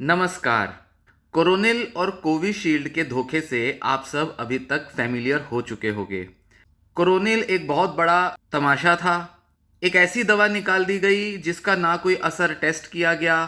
नमस्कार। कोरोनिल और कोविशील्ड के धोखे से आप सब अभी तक फैमिलियर हो चुके होंगे। कोरोनिल एक बहुत बड़ा तमाशा था। एक ऐसी दवा निकाल दी गई जिसका ना कोई असर टेस्ट किया गया।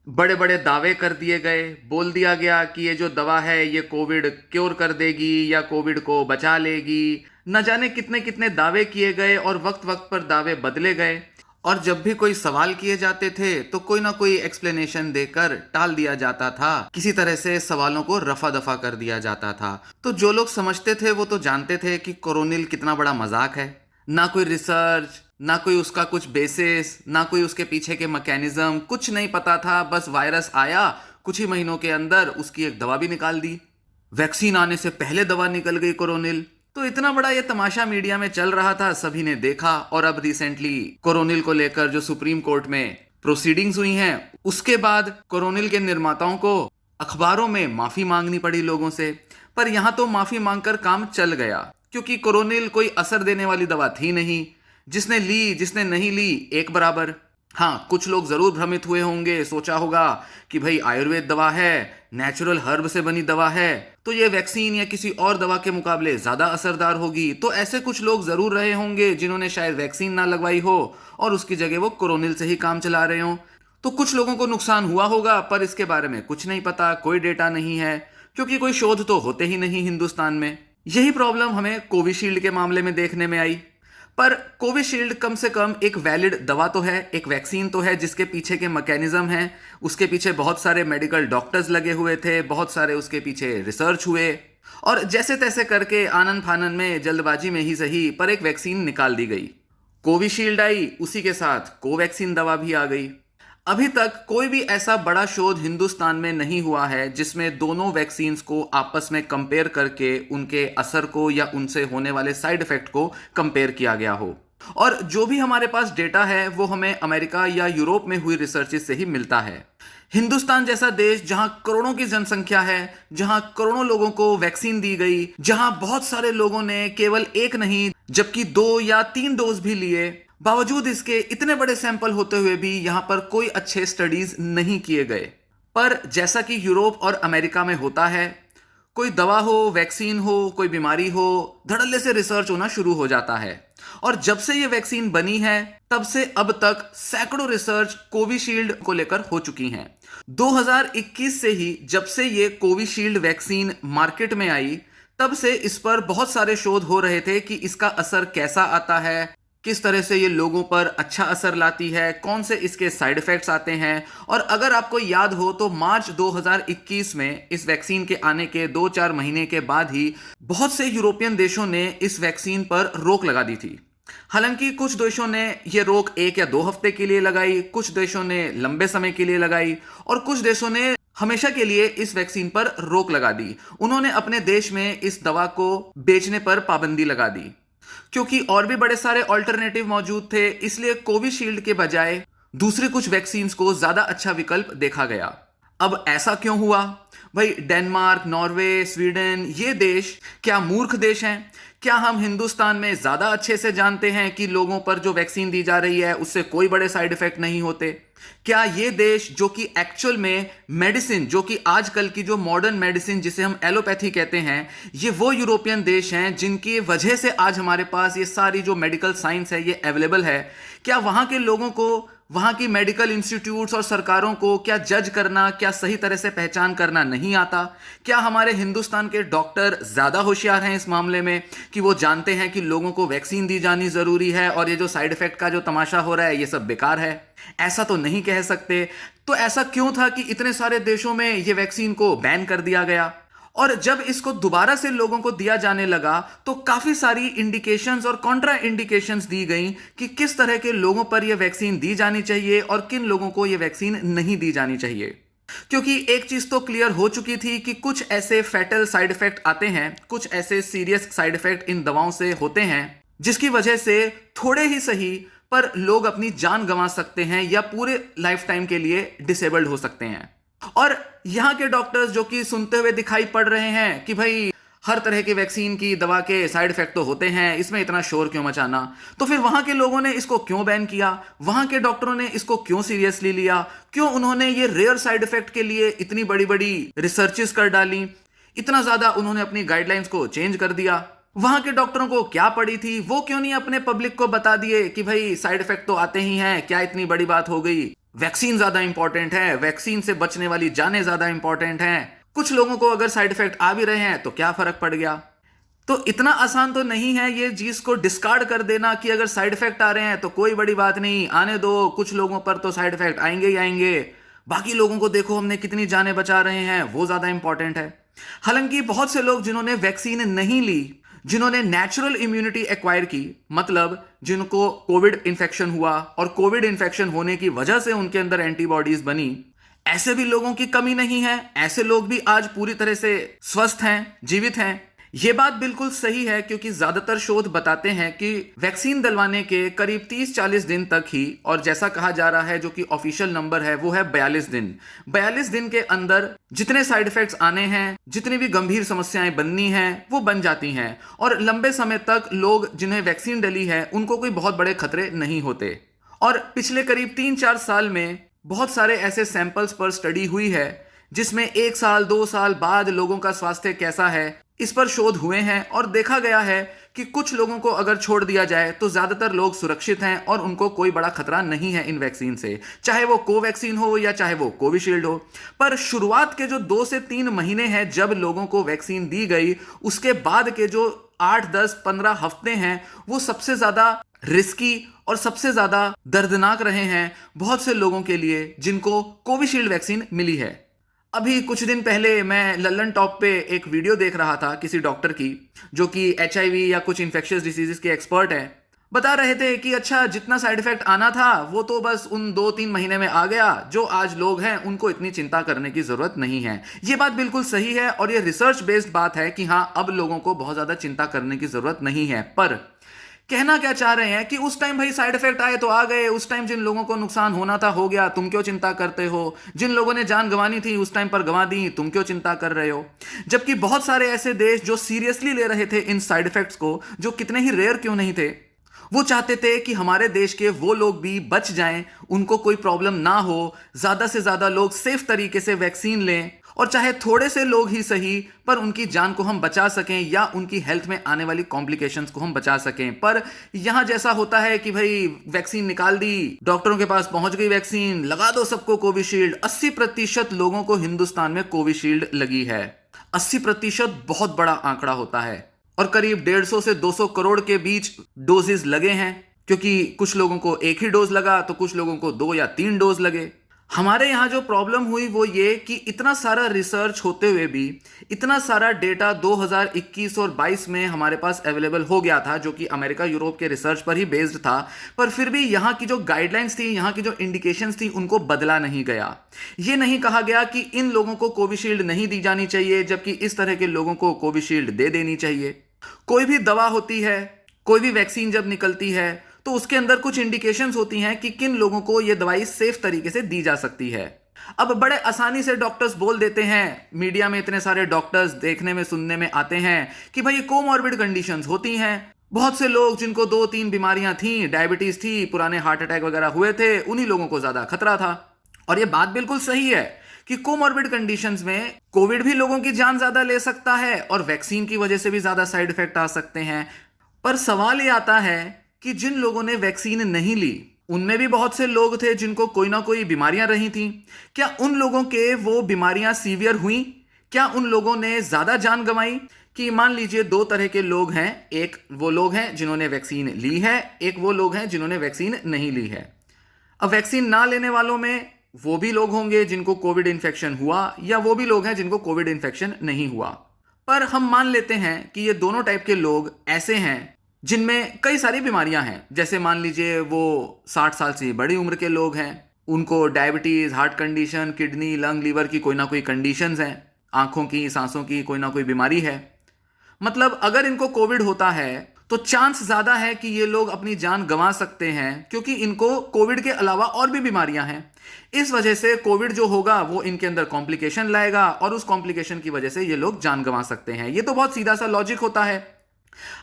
बड़े बड़े दावे कर दिए गए, बोल दिया गया कि ये जो दवा है ये कोविड क्योर कर देगी या कोविड को बचा लेगी। न जाने कितने कितने दावे किए गए और वक्त वक्त पर दावे बदले गए। और जब भी कोई सवाल किए जाते थे तो कोई ना कोई एक्सप्लेनेशन देकर टाल दिया जाता था। किसी तरह से सवालों को रफा दफा कर दिया जाता था। तो जो लोग समझते थे वो तो जानते थे कि कोरोनिल कितना बड़ा मजाक है। ना कोई रिसर्च, ना कोई उसका कुछ बेसिस, ना कोई उसके पीछे के मैकेनिज्म, कुछ नहीं पता था। बस वायरस आया, कुछ ही महीनों के अंदर उसकी एक दवा भी निकाल दी। वैक्सीन आने से पहले दवा निकल गई कोरोनिल। तो इतना बड़ा ये तमाशा मीडिया में चल रहा था, सभी ने देखा। और अब रिसेंटली कोरोनिल को लेकर जो सुप्रीम कोर्ट में प्रोसीडिंग्स हुई हैं, उसके बाद कोरोनिल के निर्माताओं को अखबारों में माफी मांगनी पड़ी लोगों से। पर यहां तो माफी मांगकर काम चल गया, क्योंकि कोरोनिल कोई असर देने वाली दवा थी नहीं। जिसने ली जिसने नहीं ली एक बराबर। हाँ, कुछ लोग जरूर भ्रमित हुए होंगे, सोचा होगा कि भाई आयुर्वेद दवा है, नेचुरल हर्ब से बनी दवा है, तो ये वैक्सीन या किसी और दवा के मुकाबले ज्यादा असरदार होगी। तो ऐसे कुछ लोग जरूर रहे होंगे जिन्होंने शायद वैक्सीन ना लगवाई हो और उसकी जगह वो कोरोनिल से ही काम चला रहे हो। तो कुछ लोगों को नुकसान हुआ होगा, पर इसके बारे में कुछ नहीं पता, कोई डेटा नहीं है, क्योंकि कोई शोध तो होते ही नहीं हिंदुस्तान में। यही प्रॉब्लम हमें कोविशील्ड के मामले में देखने में आई। पर कोविशील्ड कम से कम एक वैलिड दवा तो है, एक वैक्सीन तो है जिसके पीछे के मैकेनिज्म हैं। उसके पीछे बहुत सारे मेडिकल डॉक्टर्स लगे हुए थे, बहुत सारे उसके पीछे रिसर्च हुए, और जैसे तैसे करके आनन फानन में, जल्दबाजी में ही सही, पर एक वैक्सीन निकाल दी गई। कोविशील्ड आई, उसी के साथ कोवैक्सीन दवा भी आ गई। अभी तक कोई भी ऐसा बड़ा शोध हिंदुस्तान में नहीं हुआ है जिसमें दोनों वैक्सीन्स को आपस में कंपेयर करके उनके असर को या उनसे होने वाले साइड इफेक्ट को कंपेयर किया गया हो। और जो भी हमारे पास डेटा है वो हमें अमेरिका या यूरोप में हुई रिसर्चेस से ही मिलता है। हिंदुस्तान जैसा देश, जहां करोड़ों की जनसंख्या है, जहां करोड़ों लोगों को वैक्सीन दी गई, जहां बहुत सारे लोगों ने केवल एक नहीं जबकि 2 या 3 डोज भी लिए, बावजूद इसके इतने बड़े सैंपल होते हुए भी यहां पर कोई अच्छे स्टडीज नहीं किए गए। पर जैसा कि यूरोप और अमेरिका में होता है, कोई दवा हो, वैक्सीन हो, कोई बीमारी हो, धड़ल्ले से रिसर्च होना शुरू हो जाता है। और जब से ये वैक्सीन बनी है तब से अब तक सैकड़ों रिसर्च कोविशील्ड को लेकर हो चुकी हैं। 2021 से ही, जब से ये कोविशील्ड वैक्सीन मार्केट में आई, तब से इस पर बहुत सारे शोध हो रहे थे कि इसका असर कैसा आता है, किस तरह से ये लोगों पर अच्छा असर लाती है, कौन से इसके साइड इफेक्ट्स आते हैं। और अगर आपको याद हो तो मार्च 2021 में इस वैक्सीन के आने के 2-4 महीने के बाद ही बहुत से यूरोपियन देशों ने इस वैक्सीन पर रोक लगा दी थी। हालांकि कुछ देशों ने ये रोक 1 या 2 हफ्ते के लिए लगाई, कुछ देशों ने लंबे समय के लिए लगाई, और कुछ देशों ने हमेशा के लिए इस वैक्सीन पर रोक लगा दी। उन्होंने अपने देश में इस दवा को बेचने पर पाबंदी लगा दी, क्योंकि और भी बड़े सारे ऑल्टरनेटिव मौजूद थे। इसलिए कोविशील्ड के बजाय दूसरे कुछ वैक्सीन्स को ज्यादा अच्छा विकल्प देखा गया। अब ऐसा क्यों हुआ? भाई, डेनमार्क, नॉर्वे, स्वीडन, ये देश क्या मूर्ख देश हैं? क्या हम हिंदुस्तान में ज्यादा अच्छे से जानते हैं कि लोगों पर जो वैक्सीन दी जा रही है उससे कोई बड़े साइड इफेक्ट नहीं होते? क्या ये देश, जो कि एक्चुअल में मेडिसिन, जो कि आजकल की जो मॉडर्न मेडिसिन जिसे हम एलोपैथी कहते हैं, ये वो यूरोपियन देश हैं जिनकी वजह से आज हमारे पास ये सारी जो मेडिकल साइंस है ये अवेलेबल है, क्या वहां के लोगों को, वहां की मेडिकल इंस्टीट्यूट्स और सरकारों को क्या जज करना, क्या सही तरह से पहचान करना नहीं आता? क्या हमारे हिंदुस्तान के डॉक्टर ज्यादा होशियार हैं इस मामले में कि वो जानते हैं कि लोगों को वैक्सीन दी जानी जरूरी है और ये जो साइड इफेक्ट का जो तमाशा हो रहा है ये सब बेकार है? ऐसा तो नहीं कह सकते। तो ऐसा क्यों था कि इतने सारे देशों में ये वैक्सीन को बैन कर दिया गया? और जब इसको दोबारा से लोगों को दिया जाने लगा तो काफी सारी इंडिकेशंस और कॉन्ट्रा इंडिकेशंस दी गई कि किस तरह के लोगों पर यह वैक्सीन दी जानी चाहिए और किन लोगों को यह वैक्सीन नहीं दी जानी चाहिए। क्योंकि एक चीज तो क्लियर हो चुकी थी कि कुछ ऐसे फैटल साइड इफेक्ट आते हैं, कुछ ऐसे सीरियस साइड इफेक्ट इन दवाओं से होते हैं जिसकी वजह से थोड़े ही सही पर लोग अपनी जान गंवा सकते हैं या पूरे लाइफ टाइम के लिए डिसेबल्ड हो सकते हैं। और यहां के डॉक्टर्स जो कि सुनते हुए दिखाई पड़ रहे हैं कि भाई हर तरह के वैक्सीन की दवा के साइड इफेक्ट तो होते हैं, इसमें इतना शोर क्यों मचाना। तो फिर वहां के लोगों ने इसको क्यों बैन किया, वहां के डॉक्टरों ने इसको क्यों सीरियसली लिया, क्यों उन्होंने ये रेयर साइड इफेक्ट के लिए इतनी बड़ी बड़ी रिसर्चेस कर डाली, इतना ज्यादा उन्होंने अपनी गाइडलाइंस को चेंज कर दिया। वहां के डॉक्टरों को क्या पड़ी थी, वो क्यों नहीं अपने पब्लिक को बता दिए कि भाई साइड इफेक्ट तो आते ही हैं, क्या इतनी बड़ी बात हो गई, वैक्सीन ज्यादा इंपॉर्टेंट है, वैक्सीन से बचने वाली जानें ज्यादा इंपॉर्टेंट हैं। कुछ लोगों को अगर साइड इफेक्ट आ भी रहे हैं तो क्या फर्क पड़ गया। तो इतना आसान तो नहीं है ये चीज को डिस्कार्ड कर देना कि अगर साइड इफेक्ट आ रहे हैं तो कोई बड़ी बात नहीं, आने दो, कुछ लोगों पर तो साइड इफेक्ट आएंगे ही आएंगे, बाकी लोगों को देखो हमने कितनी जानें बचा रहे हैं, वो ज्यादा इंपॉर्टेंट है। हालांकि बहुत से लोग जिन्होंने वैक्सीन नहीं ली, जिन्होंने नेचुरल इम्यूनिटी एक्वायर की, मतलब जिनको कोविड इन्फेक्शन हुआ और कोविड इन्फेक्शन होने की वजह से उनके अंदर एंटीबॉडीज बनी, ऐसे भी लोगों की कमी नहीं है। ऐसे लोग भी आज पूरी तरह से स्वस्थ हैं, जीवित हैं। यह बात बिल्कुल सही है क्योंकि ज्यादातर शोध बताते हैं कि वैक्सीन डलवाने के करीब 30-40 दिन तक ही, और जैसा कहा जा रहा है जो कि ऑफिशियल नंबर है वो है 42 दिन, 42 दिन के अंदर जितने साइड इफेक्ट्स आने हैं, जितनी भी गंभीर समस्याएं बननी हैं वो बन जाती हैं, और लंबे समय तक लोग जिन्हें वैक्सीन डली है उनको कोई बहुत बड़े खतरे नहीं होते। और पिछले करीब 3-4 साल में बहुत सारे ऐसे सैंपल्स पर स्टडी हुई है जिसमें 1 साल 2 साल बाद लोगों का स्वास्थ्य कैसा है इस पर शोध हुए हैं, और देखा गया है कि कुछ लोगों को अगर छोड़ दिया जाए तो ज्यादातर लोग सुरक्षित हैं और उनको कोई बड़ा खतरा नहीं है इन वैक्सीन से, चाहे वो कोवैक्सीन हो या चाहे वो कोविशील्ड हो। पर शुरुआत के जो 2 से 3 महीने हैं जब लोगों को वैक्सीन दी गई, उसके बाद के जो 8, 10, 15 हफ्ते हैं वो सबसे ज्यादा रिस्की और सबसे ज्यादा दर्दनाक रहे हैं बहुत से लोगों के लिए जिनको कोविशील्ड वैक्सीन मिली है। अभी कुछ दिन पहले मैं लल्लन टॉप पे एक वीडियो देख रहा था किसी डॉक्टर की जो कि एचआईवी या कुछ इन्फेक्शियस डिसीजेस के एक्सपर्ट हैं। बता रहे थे कि अच्छा जितना साइड इफेक्ट आना था वो तो बस उन 2-3 महीने में आ गया, जो आज लोग हैं उनको इतनी चिंता करने की जरूरत नहीं है। ये बात बिल्कुल सही है और ये रिसर्च बेस्ड बात है कि हाँ अब लोगों को बहुत ज्यादा चिंता करने की जरूरत नहीं है। पर कहना क्या चाह रहे हैं कि उस टाइम भाई साइड इफेक्ट आए तो आ गए, उस टाइम जिन लोगों को नुकसान होना था हो गया, तुम क्यों चिंता करते हो, जिन लोगों ने जान गंवानी थी उस टाइम पर गंवा दी, तुम क्यों चिंता कर रहे हो। जबकि बहुत सारे ऐसे देश जो सीरियसली ले रहे थे इन साइड इफेक्ट्स को, जो कितने ही रेयर क्यों नहीं थे, वो चाहते थे कि हमारे देश के वो लोग भी बच जाएं, उनको कोई प्रॉब्लम ना हो, ज्यादा से ज्यादा लोग सेफ तरीके से वैक्सीन लें, और चाहे थोड़े से लोग ही सही पर उनकी जान को हम बचा सकें या उनकी हेल्थ में आने वाली कॉम्प्लिकेशंस को हम बचा सकें। पर यहां जैसा होता है कि भाई वैक्सीन निकाल दी, डॉक्टरों के पास पहुंच गई वैक्सीन, लगा दो सबको कोविशील्ड। 80% लोगों को हिंदुस्तान में कोविशील्ड लगी है। 80% बहुत बड़ा आंकड़ा होता है, और करीब 150 से 200 करोड़ के बीच डोजेस लगे हैं, क्योंकि कुछ लोगों को एक ही डोज लगा तो कुछ लोगों को 2 या 3 डोज लगे। हमारे यहाँ जो प्रॉब्लम हुई वो ये कि इतना सारा रिसर्च होते हुए भी इतना सारा डेटा 2021 और 22 में हमारे पास अवेलेबल हो गया था, जो कि अमेरिका यूरोप के रिसर्च पर ही बेस्ड था, पर फिर भी यहाँ की जो गाइडलाइंस थी, यहाँ की जो इंडिकेशंस थी, उनको बदला नहीं गया। ये नहीं कहा गया कि इन लोगों को कोविशील्ड नहीं दी जानी चाहिए जबकि इस तरह के लोगों को कोविशील्ड दे देनी चाहिए। कोई भी दवा होती है, कोई भी वैक्सीन जब निकलती है तो उसके अंदर कुछ इंडिकेशंस होती हैं कि किन लोगों को यह दवाई सेफ तरीके से दी जा सकती है। अब बड़े आसानी से डॉक्टर्स बोल देते हैं, मीडिया में इतने सारे डॉक्टर्स देखने में सुनने में आते हैं कि भाई कोमॉर्बिड कंडीशंस होती हैं। बहुत से लोग जिनको 2-3 बीमारियां थी, डायबिटीज थी, पुराने हार्ट अटैक वगैरह हुए थे, उन्हीं लोगों को ज्यादा खतरा था। और यह बात बिल्कुल सही है कि कोमॉर्बिड कंडीशंस में कोविड भी लोगों की जान ज्यादा ले सकता है और वैक्सीन की वजह से भी ज्यादा साइड इफेक्ट आ सकते हैं। पर सवाल यह आता है कि जिन लोगों ने वैक्सीन नहीं ली उनमें भी बहुत से लोग थे जिनको कोई ना कोई बीमारियां रही थी। क्या उन लोगों के वो बीमारियां सीवियर हुई? क्या उन लोगों ने ज्यादा जान गंवाई? कि मान लीजिए 2 तरह के लोग हैं, एक वो लोग हैं जिन्होंने वैक्सीन ली है, एक वो लोग हैं जिन्होंने वैक्सीन नहीं ली है। अब वैक्सीन ना लेने वालों में वो भी लोग होंगे जिनको कोविड इन्फेक्शन हुआ, या वो भी लोग हैं जिनको कोविड इन्फेक्शन नहीं हुआ। पर हम मान लेते हैं कि ये दोनों टाइप के लोग ऐसे हैं जिनमें कई सारी बीमारियां हैं। जैसे मान लीजिए वो 60 साल से बड़ी उम्र के लोग हैं, उनको diabetes, heart condition, kidney, lung, liver की कोई ना कोई कंडीशंस हैं, आंखों की, सांसों की कोई ना कोई बीमारी है। मतलब अगर इनको कोविड होता है तो चांस ज्यादा है कि ये लोग अपनी जान गंवा सकते हैं, क्योंकि इनको कोविड के अलावा और भी बीमारियां हैं। इस वजह से कोविड जो होगा वो इनके अंदर कॉम्प्लिकेशन लाएगा और उस कॉम्प्लिकेशन की वजह से ये लोग जान गंवा सकते हैं। ये तो बहुत सीधा सा लॉजिक होता है।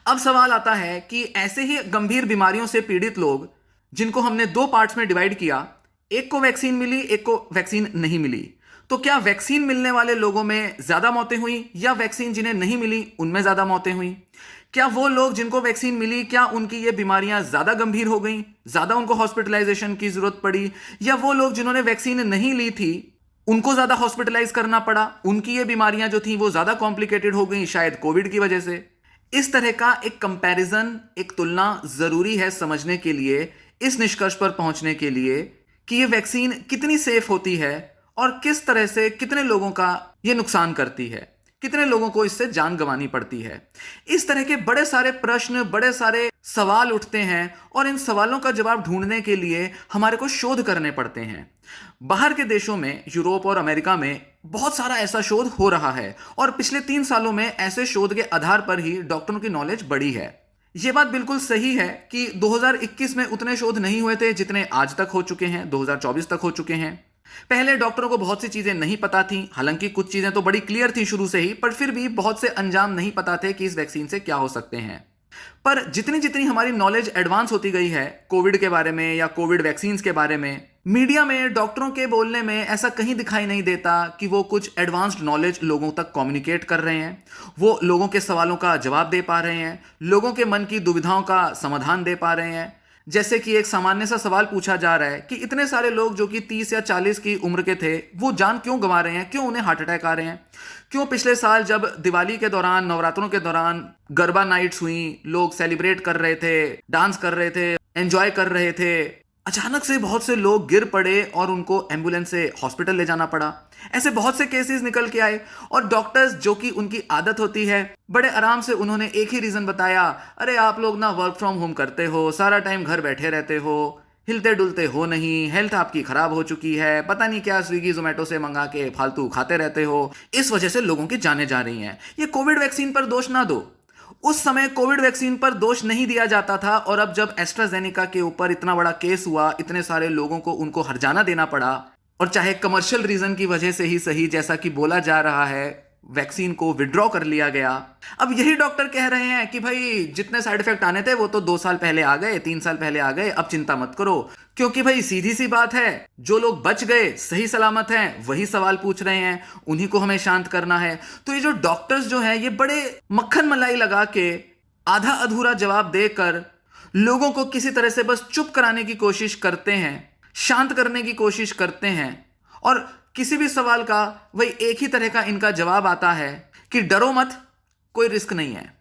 अब सवाल आता है कि ऐसे ही गंभीर बीमारियों से पीड़ित लोग जिनको हमने दो पार्ट्स में डिवाइड किया, एक को वैक्सीन मिली, एक को वैक्सीन नहीं मिली, तो क्या वैक्सीन मिलने वाले लोगों में ज्यादा मौतें हुई या वैक्सीन जिन्हें नहीं मिली उनमें ज्यादा मौतें हुई? क्या वो लोग जिनको वैक्सीन मिली, क्या उनकी ये बीमारियां ज्यादा गंभीर हो गई, ज्यादा उनको हॉस्पिटलाइजेशन की जरूरत पड़ी, या वो लोग जिन्होंने वैक्सीन नहीं ली थी उनको ज्यादा हॉस्पिटलाइज करना पड़ा, उनकी ये बीमारियां जो थी वो ज्यादा कॉम्प्लिकेटेड हो गई शायद कोविड की वजह से? इस तरह का एक कंपैरिजन, एक तुलना जरूरी है समझने के लिए, इस निष्कर्ष पर पहुंचने के लिए कि ये वैक्सीन कितनी सेफ होती है और किस तरह से कितने लोगों का ये नुकसान करती है, कितने लोगों को इससे जान गंवानी पड़ती है। इस तरह के बड़े सारे प्रश्न, बड़े सारे सवाल उठते हैं और इन सवालों का जवाब ढूंढने के लिए हमारे को शोध करने पड़ते हैं। बाहर के देशों में, यूरोप और अमेरिका में बहुत सारा ऐसा शोध हो रहा है और पिछले 3 सालों में ऐसे शोध के आधार पर ही डॉक्टरों की नॉलेज बढ़ी है। यह बात बिल्कुल सही है कि 2021 में उतने शोध नहीं हुए थे जितने आज तक हो चुके हैं, 2024 तक हो चुके हैं। पहले डॉक्टरों को बहुत सी चीजें नहीं पता थी, हालांकि कुछ चीजें तो बड़ी क्लियर थी शुरू से ही, पर फिर भी बहुत से अंजाम नहीं पता थे कि इस वैक्सीन से क्या हो सकते हैं। पर जितनी जितनी हमारी नॉलेज एडवांस होती गई है कोविड के बारे में या कोविड वैक्सीन के बारे में, मीडिया में डॉक्टरों के बोलने में ऐसा कहीं दिखाई नहीं देता कि वो कुछ एडवांस्ड नॉलेज लोगों तक कम्युनिकेट कर रहे हैं, वो लोगों के सवालों का जवाब दे पा रहे हैं, लोगों के मन की दुविधाओं का समाधान दे पा रहे हैं। जैसे कि एक सामान्य सा सवाल पूछा जा रहा है कि इतने सारे लोग जो कि 30 या 40 की उम्र के थे वो जान क्यों गंवा रहे हैं, क्यों उन्हें हार्ट अटैक आ रहे हैं? क्यों पिछले साल जब दिवाली के दौरान, नवरात्रों के दौरान गरबा नाइट्स हुई, लोग सेलिब्रेट कर रहे थे, डांस कर रहे थे, एंजॉय कर रहे थे, अचानक से बहुत से लोग गिर पड़े और उनको एम्बुलेंस से हॉस्पिटल ले जाना पड़ा। ऐसे बहुत से केसेस निकल के आए और डॉक्टर्स, जो कि उनकी आदत होती है, बड़े आराम से उन्होंने एक ही रीजन बताया, अरे आप लोग ना वर्क फ्रॉम होम करते हो, सारा टाइम घर बैठे रहते हो, हिलते डुलते हो नहीं, हेल्थ आपकी खराब हो चुकी है, पता नहीं क्या स्विगी जोमेटो से मंगा के फालतू खाते रहते हो, इस वजह से लोगों की जानें जा रही हैं। ये कोविड वैक्सीन पर दोष ना दो। उस समय कोविड वैक्सीन पर दोष नहीं दिया जाता था और अब जब एस्ट्राजेनेका के ऊपर इतना बड़ा केस हुआ, इतने सारे लोगों को उनको हर्जाना देना पड़ा, और चाहे कमर्शियल रीजन की वजह से ही सही, जैसा कि बोला जा रहा है, वैक्सीन को विड्रॉ कर लिया गया। अब यही डॉक्टर कह रहे हैं कि भाई जितने साइड इफेक्ट आने थे वो तो 2 साल पहले आ गए, 3 साल पहले आ गए, अब चिंता मत करो। क्योंकि भाई सीधी सी बात है, जो लोग बच गए, सही सलामत हैं, वही सवाल पूछ रहे हैं, उन्हीं को हमें शांत करना है। तो ये जो डॉक्टर्स जो हैं, ये बड़े मक्खन मलाई लगा के आधा अधूरा जवाब देकर लोगों को किसी तरह से बस चुप कराने की कोशिश करते हैं, शांत करने की कोशिश करते हैं, और किसी भी सवाल का वही एक ही तरह का इनका जवाब आता है कि डरो मत, कोई रिस्क नहीं है।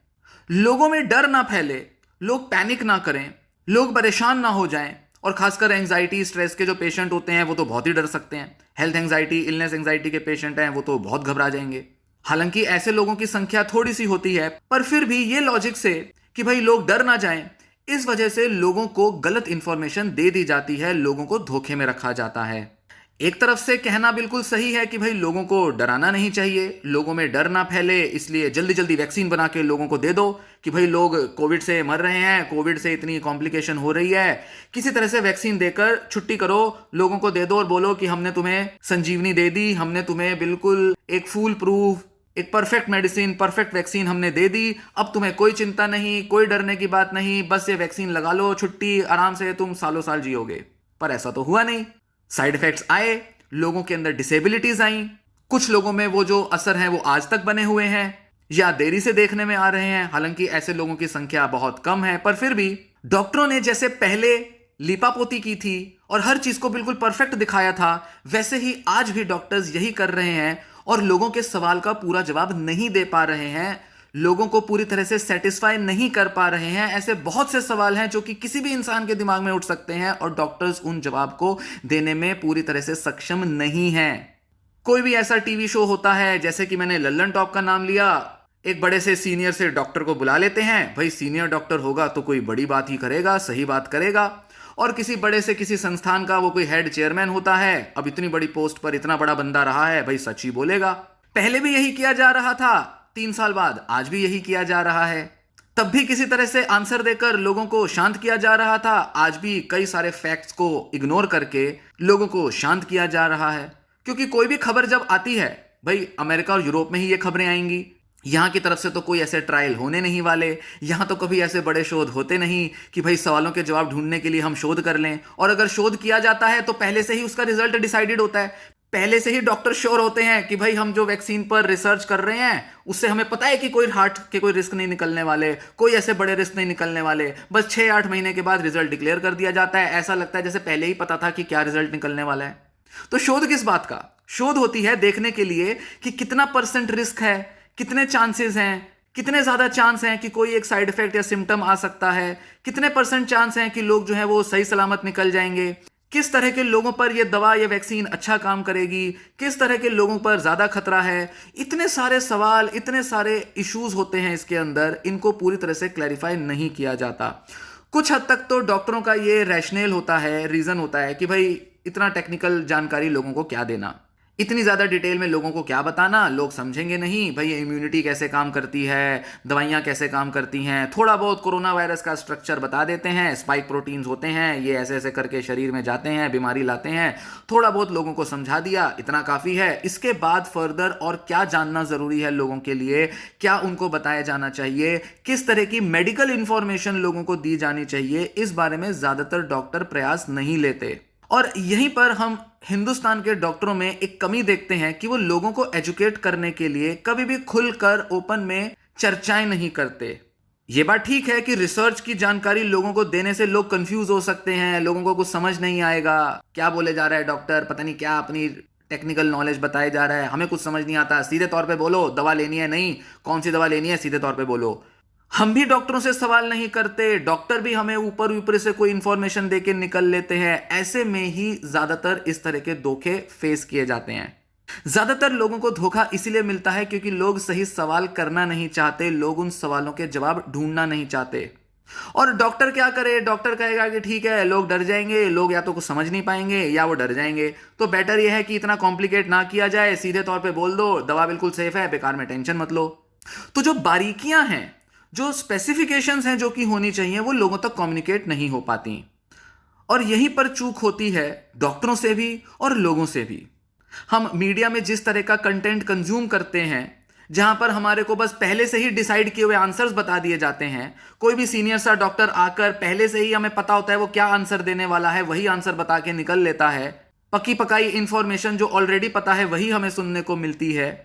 लोगों में डर ना फैले, लोग पैनिक ना करें, लोग परेशान ना हो जाएं, और खासकर एंजाइटी, स्ट्रेस के जो पेशेंट होते हैं वो तो बहुत ही डर सकते हैं। हेल्थ एंजाइटी, इलनेस एंजाइटी के पेशेंट हैं वो तो बहुत घबरा जाएंगे। हालांकि ऐसे लोगों की संख्या थोड़ी सी होती है, पर फिर भी ये लॉजिक से कि भाई लोग डर ना जाएं, इस वजह से लोगों को गलत इंफॉर्मेशन दे दी जाती है, लोगों को धोखे में रखा जाता है। एक तरफ से कहना बिल्कुल सही है कि भाई लोगों को डराना नहीं चाहिए, लोगों में डर ना फैले, इसलिए जल्दी जल्दी वैक्सीन बना के लोगों को दे दो कि भाई लोग कोविड से मर रहे हैं, कोविड से इतनी कॉम्प्लिकेशन हो रही है, किसी तरह से वैक्सीन देकर छुट्टी करो, लोगों को दे दो और बोलो कि हमने तुम्हें संजीवनी दे दी, हमने तुम्हें बिल्कुल एक फूल प्रूफ, एक परफेक्ट मेडिसिन, परफेक्ट वैक्सीन हमने दे दी, अब तुम्हें कोई चिंता नहीं, कोई डरने की बात नहीं, बस ये वैक्सीन लगा लो, छुट्टी, आराम से तुम सालों साल जियोगे। पर ऐसा तो हुआ नहीं। साइड इफेक्ट्स आए, लोगों के अंदर डिसेबिलिटीज आई, कुछ लोगों में वो जो असर हैं वो आज तक बने हुए हैं या देरी से देखने में आ रहे हैं। हालांकि ऐसे लोगों की संख्या बहुत कम है, पर फिर भी डॉक्टरों ने जैसे पहले लीपापोती की थी और हर चीज को बिल्कुल परफेक्ट दिखाया था, वैसे ही आज भी डॉक्टर्स यही कर रहे हैं और लोगों के सवाल का पूरा जवाब नहीं दे पा रहे हैं, लोगों को पूरी तरह से सेटिस्फाई नहीं कर पा रहे हैं। ऐसे बहुत से सवाल हैं जो कि किसी भी इंसान के दिमाग में उठ सकते हैं और डॉक्टर्स उन जवाब को देने में पूरी तरह से सक्षम नहीं हैं। कोई भी ऐसा टीवी शो होता है, जैसे कि मैंने लल्लन टॉप का नाम लिया, एक बड़े से सीनियर से डॉक्टर को बुला लेते हैं, भाई सीनियर डॉक्टर होगा तो कोई बड़ी बात ही करेगा, सही बात करेगा, और किसी बड़े से किसी संस्थान का वो कोई हेड चेयरमैन होता है, अब इतनी बड़ी पोस्ट पर इतना बड़ा बंदा रहा है, भाई सच ही बोलेगा। पहले भी यही किया जा रहा था, 3 साल बाद आज भी यही किया जा रहा है। तब भी किसी तरह से आंसर देकर लोगों को शांत किया जा रहा था। आज भी कई सारे फैक्ट्स को इग्नोर करके लोगों को शांत किया जा रहा है, क्योंकि कोई भी खबर जब आती है, भाई अमेरिका और यूरोप में ही ये खबरें आएंगी। यहाँ की तरफ से तो कोई ऐसे ट्रायल होने नहीं वाले, यहाँ तो कभी ऐसे बड़े शोध होते नहीं कि भाई सवालों के जवाब ढूंढने के लिए हम शोध कर लें। और अगर शोध किया जाता है तो पहले से ही उसका रिजल्ट डिसाइडेड होता है। पहले से ही डॉक्टर श्योर होते हैं कि भाई हम जो वैक्सीन पर रिसर्च कर रहे हैं उससे हमें पता है कि कोई हार्ट के कोई रिस्क नहीं निकलने वाले, कोई ऐसे बड़े रिस्क नहीं निकलने वाले। बस 6-8 महीने के बाद रिजल्ट डिक्लेयर कर दिया जाता है। ऐसा लगता है जैसे पहले ही पता था कि क्या रिजल्ट निकलने वाला है। तो शोध किस बात का? शोध होती है देखने के लिए कि कितना % रिस्क है, कितने चांसेस हैं, कितने ज्यादा चांस हैं कि कोई एक साइड इफेक्ट या सिम्टम आ सकता है, कितने % चांस हैं कि लोग जो है वो सही सलामत निकल जाएंगे, किस तरह के लोगों पर यह दवा या वैक्सीन अच्छा काम करेगी, किस तरह के लोगों पर ज्यादा खतरा है। इतने सारे सवाल, इतने सारे इश्यूज होते हैं इसके अंदर, इनको पूरी तरह से क्लैरिफाई नहीं किया जाता। कुछ हद तक तो डॉक्टरों का ये रैशनल होता है, रीजन होता है कि भाई इतना टेक्निकल जानकारी लोगों को क्या देना, इतनी ज़्यादा डिटेल में लोगों को क्या बताना, लोग समझेंगे नहीं। भाई इम्यूनिटी कैसे काम करती है, दवाइयाँ कैसे काम करती हैं, थोड़ा बहुत कोरोना वायरस का स्ट्रक्चर बता देते हैं, स्पाइक प्रोटीन्स होते हैं, ये ऐसे ऐसे करके शरीर में जाते हैं, बीमारी लाते हैं। थोड़ा बहुत लोगों को समझा दिया, इतना काफ़ी है। इसके बाद फर्दर और क्या जानना ज़रूरी है लोगों के लिए, क्या उनको बताया जाना चाहिए, किस तरह की मेडिकल इंफॉर्मेशन लोगों को दी जानी चाहिए, इस बारे में ज़्यादातर डॉक्टर प्रयास नहीं लेते। और यहीं पर हम हिंदुस्तान के डॉक्टरों में एक कमी देखते हैं कि वो लोगों को एजुकेट करने के लिए कभी भी खुलकर ओपन में चर्चाएं नहीं करते। ये बात ठीक है कि रिसर्च की जानकारी लोगों को देने से लोग कंफ्यूज हो सकते हैं, लोगों को कुछ समझ नहीं आएगा, क्या बोले जा रहा है डॉक्टर, पता नहीं क्या अपनी टेक्निकल नॉलेज बताए जा रहा है, हमें कुछ समझ नहीं आता, सीधे तौर पे बोलो दवा लेनी है, नहीं कौन सी दवा लेनी है सीधे तौर पे बोलो। हम भी डॉक्टरों से सवाल नहीं करते, डॉक्टर भी हमें ऊपर ऊपर से कोई इंफॉर्मेशन देके निकल लेते हैं। ऐसे में ही ज्यादातर इस तरह के धोखे फेस किए जाते हैं। ज्यादातर लोगों को धोखा इसीलिए मिलता है क्योंकि लोग सही सवाल करना नहीं चाहते, लोग उन सवालों के जवाब ढूंढना नहीं चाहते। और डॉक्टर क्या करे, डॉक्टर कहेगा कि ठीक है, लोग डर जाएंगे, लोग या तो कुछ समझ नहीं पाएंगे या वो डर जाएंगे, तो बेटर यह है कि इतना कॉम्प्लिकेट ना किया जाए, सीधे तौर पे बोल दो दवा बिल्कुल सेफ है, बेकार में टेंशन मत लो। तो जो बारीकियां हैं, जो स्पेसिफिकेशंस हैं जो कि होनी चाहिए, वो लोगों तक कम्युनिकेट नहीं हो पाती। और यहीं पर चूक होती है डॉक्टरों से भी और लोगों से भी। हम मीडिया में जिस तरह का कंटेंट कंज्यूम करते हैं, जहां पर हमारे को बस पहले से ही डिसाइड किए हुए आंसर्स बता दिए जाते हैं, कोई भी सीनियर सा डॉक्टर आकर पहले से ही हमें पता होता है वो क्या आंसर देने वाला है, वही आंसर बता के निकल लेता है। पक्की पकाई इंफॉर्मेशन जो ऑलरेडी पता है वही हमें सुनने को मिलती है।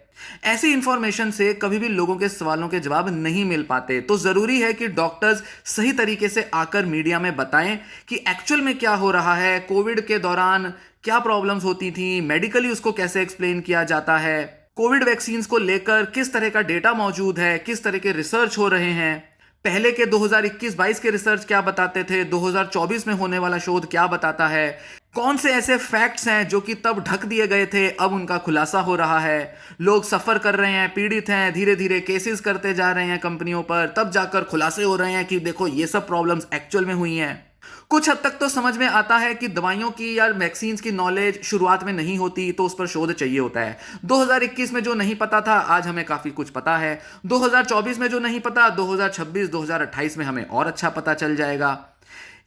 ऐसी इंफॉर्मेशन से कभी भी लोगों के सवालों के जवाब नहीं मिल पाते। तो जरूरी है कि डॉक्टर्स सही तरीके से आकर मीडिया में बताएं कि एक्चुअल में क्या हो रहा है, कोविड के दौरान क्या प्रॉब्लम्स होती थी, मेडिकली उसको कैसे एक्सप्लेन किया जाता है, कोविड वैक्सीन को लेकर किस तरह का डेटा मौजूद है, किस तरह के रिसर्च हो रहे हैं, पहले के 2021-22 के रिसर्च क्या बताते थे, 2024 में होने वाला शोध क्या बताता है, कौन से ऐसे फैक्ट्स हैं जो कि तब ढक दिए गए थे, अब उनका खुलासा हो रहा है, लोग सफर कर रहे हैं, पीड़ित हैं, धीरे धीरे केसेस करते जा रहे हैं कंपनियों पर, तब जाकर खुलासे हो रहे हैं कि देखो ये सब प्रॉब्लम्स एक्चुअल में हुई हैं। कुछ हद तक तो समझ में आता है कि दवाइयों की या वैक्सीन की नॉलेज शुरुआत में नहीं होती तो उस पर शोध चाहिए होता है। 2021 में जो नहीं पता था आज हमें काफी कुछ पता है, 2024 में जो नहीं पता 2026 2028 में हमें और अच्छा पता चल जाएगा।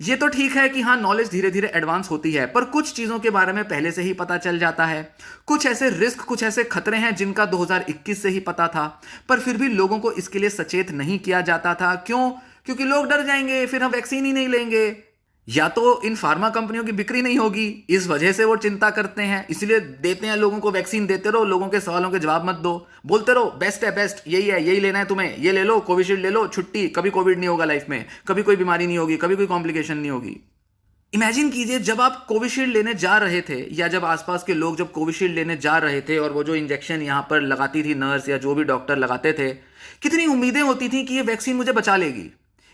ये तो ठीक है कि हाँ, नॉलेज धीरे धीरे एडवांस होती है, पर कुछ चीजों के बारे में पहले से ही पता चल जाता है। कुछ ऐसे रिस्क, कुछ ऐसे खतरे हैं जिनका 2021 से ही पता था, पर फिर भी लोगों को इसके लिए सचेत नहीं किया जाता था। क्यों? क्योंकि लोग डर जाएंगे, फिर हम वैक्सीन ही नहीं लेंगे, या तो इन फार्मा कंपनियों की बिक्री नहीं होगी, इस वजह से वो चिंता करते हैं, इसलिए देते हैं लोगों को वैक्सीन, देते रहो, लोगों के सवालों के जवाब मत दो, बोलते रहो बेस्ट है, बेस्ट यही है, यही लेना है तुम्हें, ये ले लो, कोविशील्ड ले लो, छुट्टी, कभी कोविड नहीं होगा लाइफ में, कभी कोई बीमारी नहीं होगी, कभी कोई कॉम्प्लिकेशन नहीं होगी। इमेजिन कीजिए जब आप कोविशील्ड लेने जा रहे थे, या जब आसपास के लोग जब कोविशील्ड लेने जा रहे थे और वो जो इंजेक्शन यहां पर लगाती थी नर्स या जो भी डॉक्टर लगाते थे, कितनी उम्मीदें होती थी कि ये वैक्सीन मुझे बचा लेगी,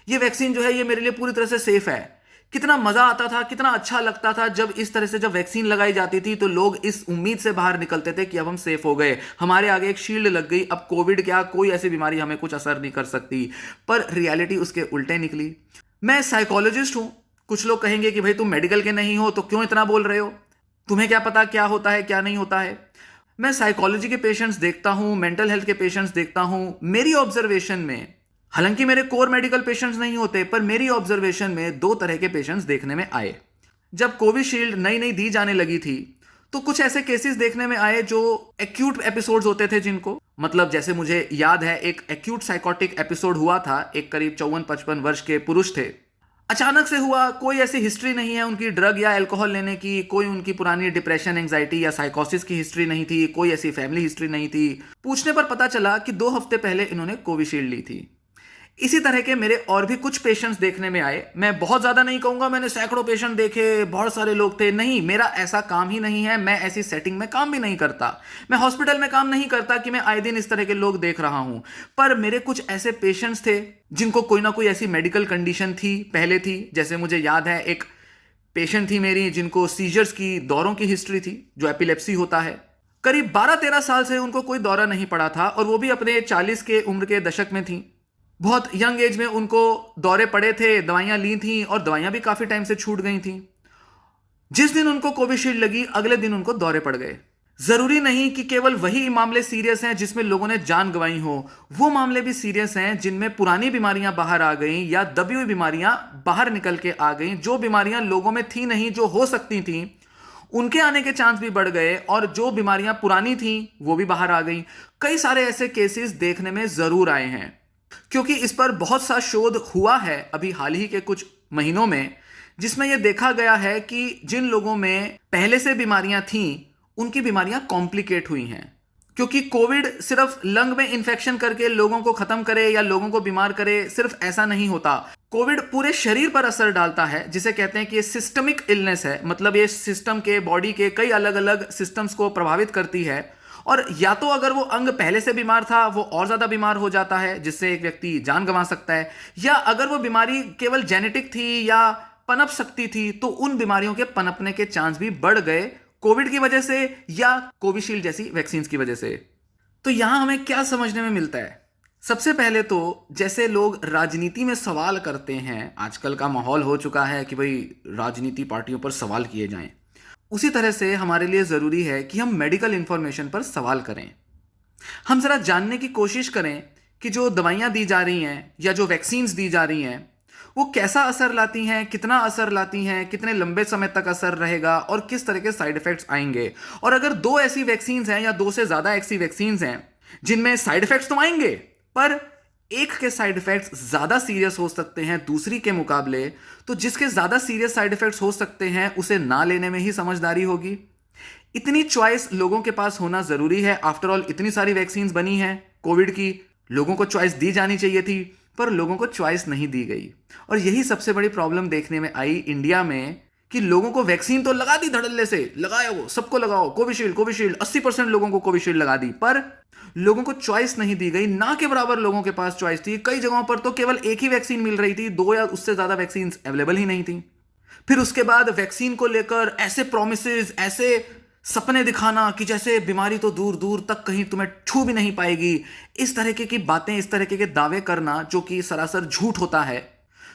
ये वैक्सीन जो है ये मेरे लिए पूरी तरह से सेफ है। कितना मजा आता था, कितना अच्छा लगता था जब इस तरह से जब वैक्सीन लगाई जाती थी तो लोग इस उम्मीद से बाहर निकलते थे कि अब हम सेफ हो गए, हमारे आगे एक शील्ड लग गई, अब कोविड क्या, कोई ऐसी बीमारी हमें कुछ असर नहीं कर सकती। पर रियलिटी उसके उल्टे निकली। मैं साइकोलॉजिस्ट हूं, कुछ लोग कहेंगे कि भाई तुम मेडिकल के नहीं हो तो क्यों इतना बोल रहे हो, तुम्हें क्या पता क्या होता है क्या नहीं होता है। मैं साइकोलॉजी के पेशेंट्स देखता हूं, मेंटल हेल्थ के पेशेंट्स देखता हूं, मेरी ऑब्जर्वेशन में हालांकि मेरे कोर मेडिकल पेशेंट्स नहीं होते, पर मेरी ऑब्जर्वेशन में दो तरह के पेशेंट्स देखने में आए। जब कोविशील्ड नई नई दी जाने लगी थी तो कुछ ऐसे केसेस देखने में आए जो एक्यूट एपिसोड्स होते थे, जिनको मतलब जैसे मुझे याद है एक एक्यूट साइकोटिक एपिसोड हुआ था। एक करीब 54-55 वर्ष के पुरुष थे, अचानक से हुआ, कोई ऐसी हिस्ट्री नहीं है उनकी ड्रग या अल्कोहल लेने की, कोई उनकी पुरानी डिप्रेशन, एंजाइटी या साइकोसिस की हिस्ट्री नहीं थी, कोई ऐसी फैमिली हिस्ट्री नहीं थी। पूछने पर पता चला कि 2 हफ्ते पहले इन्होंने कोविशील्ड ली थी। इसी तरह के मेरे और भी कुछ पेशेंट्स देखने में आए। मैं बहुत ज्यादा नहीं कहूंगा मैंने सैकड़ों पेशेंट देखे, बहुत सारे लोग थे, नहीं, मेरा ऐसा काम ही नहीं है। मैं ऐसी सेटिंग में काम भी नहीं करता, मैं हॉस्पिटल में काम नहीं करता कि मैं आए दिन इस तरह के लोग देख रहा हूं। पर मेरे कुछ ऐसे पेशेंट्स थे जिनको कोई ना कोई ऐसी मेडिकल कंडीशन थी, पहले थी। जैसे मुझे याद है एक पेशेंट थी मेरी जिनको सीजर्स की, दौरों की हिस्ट्री थी, जो एपिलेप्सी होता है। करीब 12-13 साल से उनको कोई दौरा नहीं पड़ा था और वो भी अपने 40 के उम्र के दशक में थी। बहुत यंग एज में उनको दौरे पड़े थे, दवाइयां ली थी और दवाइयां भी काफी टाइम से छूट गई थी। जिस दिन उनको कोविशील्ड लगी अगले दिन उनको दौरे पड़ गए। जरूरी नहीं कि केवल वही मामले सीरियस हैं जिसमें लोगों ने जान गंवाई हो, वो मामले भी सीरियस हैं जिनमें पुरानी बीमारियां बाहर आ गई या दबी हुई बीमारियां बाहर निकल के आ गई। जो बीमारियां लोगों में थी नहीं, जो हो सकती थी, उनके आने के चांस भी बढ़ गए और जो बीमारियां पुरानी थी वो भी बाहर आ गई। कई सारे ऐसे केसेस देखने में जरूर आए हैं, क्योंकि इस पर बहुत सा शोध हुआ है अभी हाल ही के कुछ महीनों में, जिसमें यह देखा गया है कि जिन लोगों में पहले से बीमारियां थीं उनकी बीमारियां कॉम्प्लिकेट हुई हैं। क्योंकि कोविड सिर्फ लंग में इंफेक्शन करके लोगों को खत्म करे या लोगों को बीमार करे, सिर्फ ऐसा नहीं होता। कोविड पूरे शरीर पर असर डालता है, जिसे कहते हैं कि ये सिस्टमिक इलनेस है। मतलब ये सिस्टम के, बॉडी के कई अलग अलग सिस्टम्स को प्रभावित करती है। और या तो अगर वो अंग पहले से बीमार था वो और ज्यादा बीमार हो जाता है, जिससे एक व्यक्ति जान गंवा सकता है, या अगर वो बीमारी केवल जेनेटिक थी या पनप सकती थी तो उन बीमारियों के पनपने के चांस भी बढ़ गए कोविड की वजह से या कोविशील्ड जैसी वैक्सीन की वजह से। तो यहां हमें क्या समझने में मिलता है? सबसे पहले तो जैसे लोग राजनीति में सवाल करते हैं, आजकल का माहौल हो चुका है कि भाई राजनीति पार्टियों पर सवाल किए जाएं, उसी तरह से हमारे लिए जरूरी है कि हम मेडिकल इंफॉर्मेशन पर सवाल करें। हम जरा जानने की कोशिश करें कि जो दवाइयां दी जा रही हैं या जो वैक्सीन्स दी जा रही हैं वो कैसा असर लाती हैं, कितना असर लाती हैं, कितने लंबे समय तक असर रहेगा और किस तरह के साइड इफेक्ट्स आएंगे। और अगर 2 ऐसी वैक्सीन्स हैं या 2 से ज्यादा ऐसी वैक्सीन्स हैं जिनमें साइड इफेक्ट्स तो आएंगे, पर एक के साइड इफेक्ट्स ज्यादा सीरियस हो सकते हैं दूसरी के मुकाबले, तो जिसके ज्यादा सीरियस साइड इफेक्ट्स हो सकते हैं उसे ना लेने में ही समझदारी होगी। इतनी चॉइस लोगों के पास होना जरूरी है। आफ्टर ऑल इतनी सारी वैक्सीन्स बनी हैं कोविड की, लोगों को चॉइस दी जानी चाहिए थी, पर लोगों को चॉइस नहीं दी गई। और यही सबसे बड़ी प्रॉब्लम देखने में आई इंडिया में कि लोगों को वैक्सीन तो लगा दी, धड़ल्ले से लगाया, वो सबको लगाओ, कोविशील्ड कोविशील्ड, 80% लोगों को कोविशील्ड लगा दी, पर लोगों को चॉइस नहीं दी गई। ना के बराबर लोगों के पास चॉइस थी। कई जगहों पर तो केवल एक ही वैक्सीन मिल रही थी, 2 या उससे ज्यादा वैक्सीन अवेलेबल ही नहीं थी। फिर उसके बाद वैक्सीन को लेकर ऐसे प्रोमिसेस, ऐसे सपने दिखाना कि जैसे बीमारी तो दूर दूर तक कहीं तुम्हें छू भी नहीं पाएगी, इस तरह की बातें, इस तरह के दावे करना, जो कि सरासर झूठ होता है।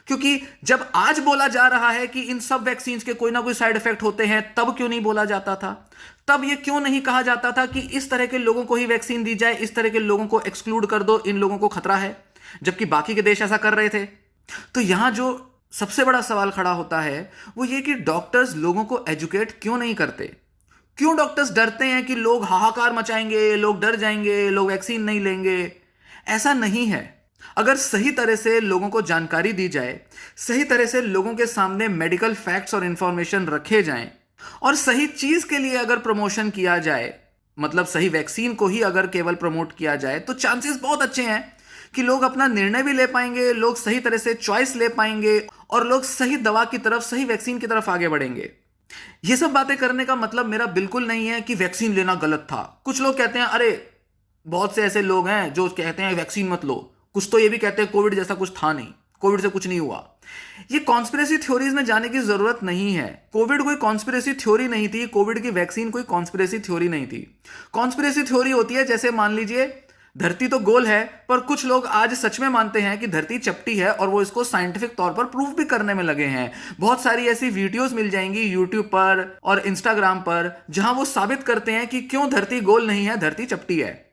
क्योंकि जब आज बोला जा रहा है कि इन सब वैक्सीन के कोई ना कोई साइड इफेक्ट होते हैं, तब क्यों नहीं बोला जाता था? तब यह क्यों नहीं कहा जाता था कि इस तरह के लोगों को ही वैक्सीन दी जाए, इस तरह के लोगों को एक्सक्लूड कर दो, इन लोगों को खतरा है, जबकि बाकी के देश ऐसा कर रहे थे? तो यहां जो सबसे बड़ा सवाल खड़ा होता है वो ये कि डॉक्टर्स लोगों को एजुकेट क्यों नहीं करते? क्यों डॉक्टर्स डरते हैं कि लोग हाहाकार मचाएंगे, लोग डर जाएंगे, लोग वैक्सीन नहीं लेंगे? ऐसा नहीं है। अगर सही तरह से लोगों को जानकारी दी जाए, सही तरह से लोगों के सामने मेडिकल फैक्ट्स और इंफॉर्मेशन रखे जाएं, और सही चीज के लिए अगर प्रमोशन किया जाए, मतलब सही वैक्सीन को ही अगर केवल प्रमोट किया जाए, तो चांसेस बहुत अच्छे हैं कि लोग अपना निर्णय भी ले पाएंगे, लोग सही तरह से चॉइस ले पाएंगे और लोग सही दवा की तरफ, सही वैक्सीन की तरफ आगे बढ़ेंगे। ये सब बातें करने का मतलब मेरा बिल्कुल नहीं है कि वैक्सीन लेना गलत था। कुछ लोग कहते हैं, अरे बहुत से ऐसे लोग हैं जो कहते हैं वैक्सीन मत लो। कुछ तो ये भी कहते हैं कोविड जैसा कुछ था नहीं, कोविड से कुछ नहीं हुआ। ये कॉन्स्पिरेसी थ्योरीज में जाने की जरूरत नहीं है। कोविड कोई कॉन्स्पिरेसी थ्योरी नहीं थी, कोविड की वैक्सीन कोई कॉन्स्पिरेसी थ्योरी नहीं थी। कॉन्स्पिरेसी थ्योरी होती है जैसे मान लीजिए धरती तो गोल है, पर कुछ लोग आज सच में मानते हैं कि धरती चपटी है और वो इसको साइंटिफिक तौर पर प्रूव भी करने में लगे हैं। बहुत सारी ऐसी वीडियोस मिल जाएंगी यूट्यूब पर और इंस्टाग्राम पर जहां वो साबित करते हैं कि क्यों धरती गोल नहीं है, धरती चपटी है।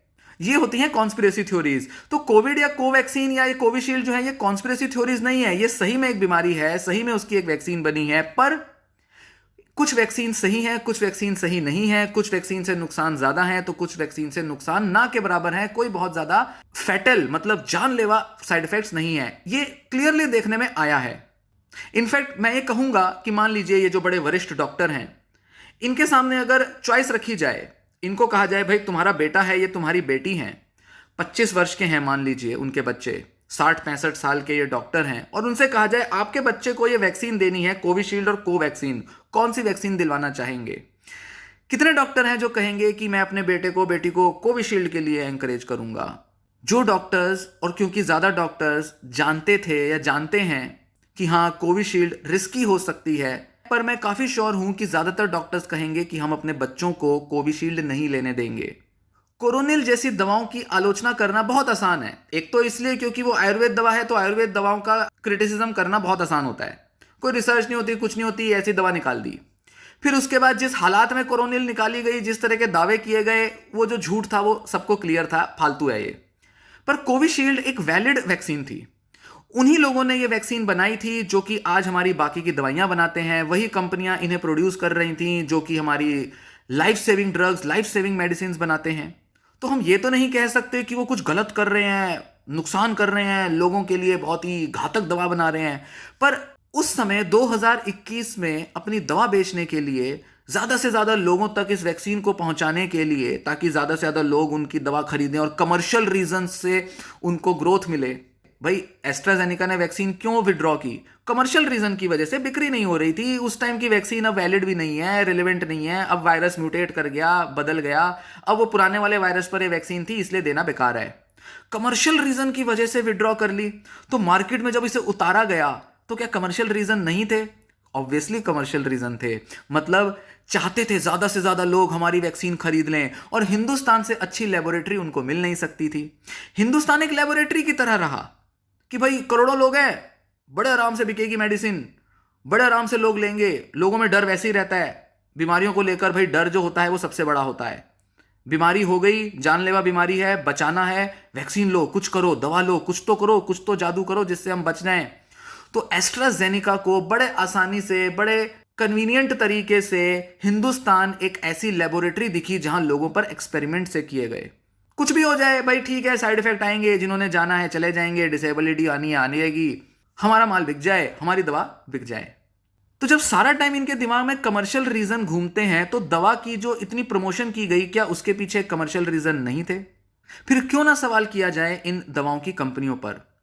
ये होती हैं कॉन्स्पिरेसी थ्योरीज। तो कोविड या कोवैक्सीन या ये कोविशील्ड जो है, ये कॉन्स्पिरेसी थ्योरीज नहीं है, ये सही में एक बीमारी है, सही में उसकी एक वैक्सीन बनी है। पर कुछ वैक्सीन सही है, कुछ वैक्सीन सही नहीं है, कुछ वैक्सीन से नुकसान ज्यादा है तो कुछ वैक्सीन से नुकसान ना के बराबर है। कोई बहुत ज्यादा फैटल मतलब जानलेवा साइड इफेक्ट्स नहीं है, ये क्लियरली देखने में आया है। इनफैक्ट मैं ये कहूंगा कि मान लीजिए ये जो बड़े वरिष्ठ डॉक्टर हैं, इनके सामने अगर चॉइस रखी जाए, इनको कहा जाए भाई तुम्हारा बेटा है, ये तुम्हारी बेटी है, 25 वर्ष के हैं मान लीजिए उनके बच्चे, 60-65 साल के ये डॉक्टर हैं, और उनसे कहा जाए आपके बच्चे को ये वैक्सीन देनी है, कोविशील्ड और कोवैक्सीन, कौन सी वैक्सीन दिलवाना चाहेंगे? कितने डॉक्टर हैं जो कहेंगे कि मैं अपने बेटे को बेटी को कोविशील्ड के लिए एंकरेज करूंगा? जो डॉक्टर्स, और क्योंकि ज्यादा डॉक्टर्स जानते थे या जानते हैं कि हाँ कोविशील्ड रिस्की हो सकती है, पर मैं काफी श्योर हूं कि ज्यादातर डॉक्टर्स कहेंगे कि हम अपने बच्चों को कोविशील्ड नहीं लेने देंगे। कोरोनिल जैसी दवाओं की आलोचना करना बहुत आसान है। एक तो इसलिए क्योंकि वो आयुर्वेद दवा है, तो आयुर्वेद दवाओं का क्रिटिसिज्म करना बहुत आसान होता है। कोई रिसर्च नहीं होती, कुछ नहीं होती, ऐसी दवा निकाल दी। फिर उसके बाद जिस हालात में कोरोनिल निकाली गई, जिस तरह के दावे किए गए, वो जो झूठ था वो सबको क्लियर था, फालतू है ये। पर कोविशील्ड एक वैलिड वैक्सीन थी। उन्हीं लोगों ने ये वैक्सीन बनाई थी जो कि आज हमारी बाकी की दवाइयां बनाते हैं। वही कंपनियां इन्हें प्रोड्यूस कर रही थी जो कि हमारी life saving drugs, life saving medicine बनाते हैं। तो हम ये तो नहीं कह सकते कि वो कुछ गलत कर रहे हैं, नुकसान कर रहे हैं, लोगों के लिए बहुत ही घातक दवा बना रहे हैं। पर उस समय 2021 में अपनी दवा बेचने के लिए, ज्यादा से ज्यादा लोगों तक इस वैक्सीन को पहुंचाने के लिए, ताकि ज्यादा से ज्यादा लोग उनकी दवा खरीदें और कमर्शियल रीजन से उनको ग्रोथ मिले। भाई एस्ट्राजेनेका ने वैक्सीन क्यों विड्रॉ की? कमर्शियल रीजन की वजह से, बिक्री नहीं हो रही थी। उस टाइम की वैक्सीन अब वैलिड भी नहीं है, रिलेवेंट नहीं है। अब वायरस म्यूटेट कर गया, बदल गया, अब वो पुराने वाले वायरस पर ये वैक्सीन थी, इसलिए देना बेकार है। कमर्शियल रीजन की वजह से विड्रॉ कर ली। तो मार्केट में जब इसे उतारा गया तो क्या कमर्शियल रीजन नहीं थे? ऑब्वियसली कमर्शियल रीजन थे। मतलब चाहते थे ज्यादा से ज्यादा लोग हमारी वैक्सीन खरीद लें, और हिंदुस्तान से अच्छी लेबोरेटरी उनको मिल नहीं सकती थी। हिंदुस्तान एक लेबोरेटरी की तरह रहा कि भाई करोड़ों लोग हैं, बड़े आराम से बिकेगी मेडिसिन, बड़े आराम से लोग लेंगे। लोगों में डर वैसे ही रहता है बीमारियों को लेकर। भाई डर जो होता है वो सबसे बड़ा होता है। बीमारी हो गई, जानलेवा बीमारी है, बचाना है, वैक्सीन लो, कुछ करो, दवा लो, कुछ तो करो, कुछ तो जादू करो जिससे हम बच जाएं। तो एस्ट्राजेनेका को बड़े आसानी से, बड़े कन्वीनियंट तरीके से हिंदुस्तान एक ऐसी लेबोरेटरी दिखी जहां लोगों पर एक्सपेरिमेंट से किए गए। कुछ भी हो जाए भाई ठीक है, साइड इफेक्ट आएंगे, जिन्होंने जाना है चले जाएंगे, डिसेबिलिटी आनी है आने जाएगी, हमारा माल बिक जाए, हमारी दवा बिक जाए। तो जब सारा टाइम इनके दिमाग में कमर्शियल रीजन घूमते हैं, तो दवा की जो इतनी प्रमोशन की गई, क्या उसके पीछे कमर्शियल रीजन नहीं थे? फिर क्यों ना सवाल किया जाए इन दवाओं की कंपनियों पर।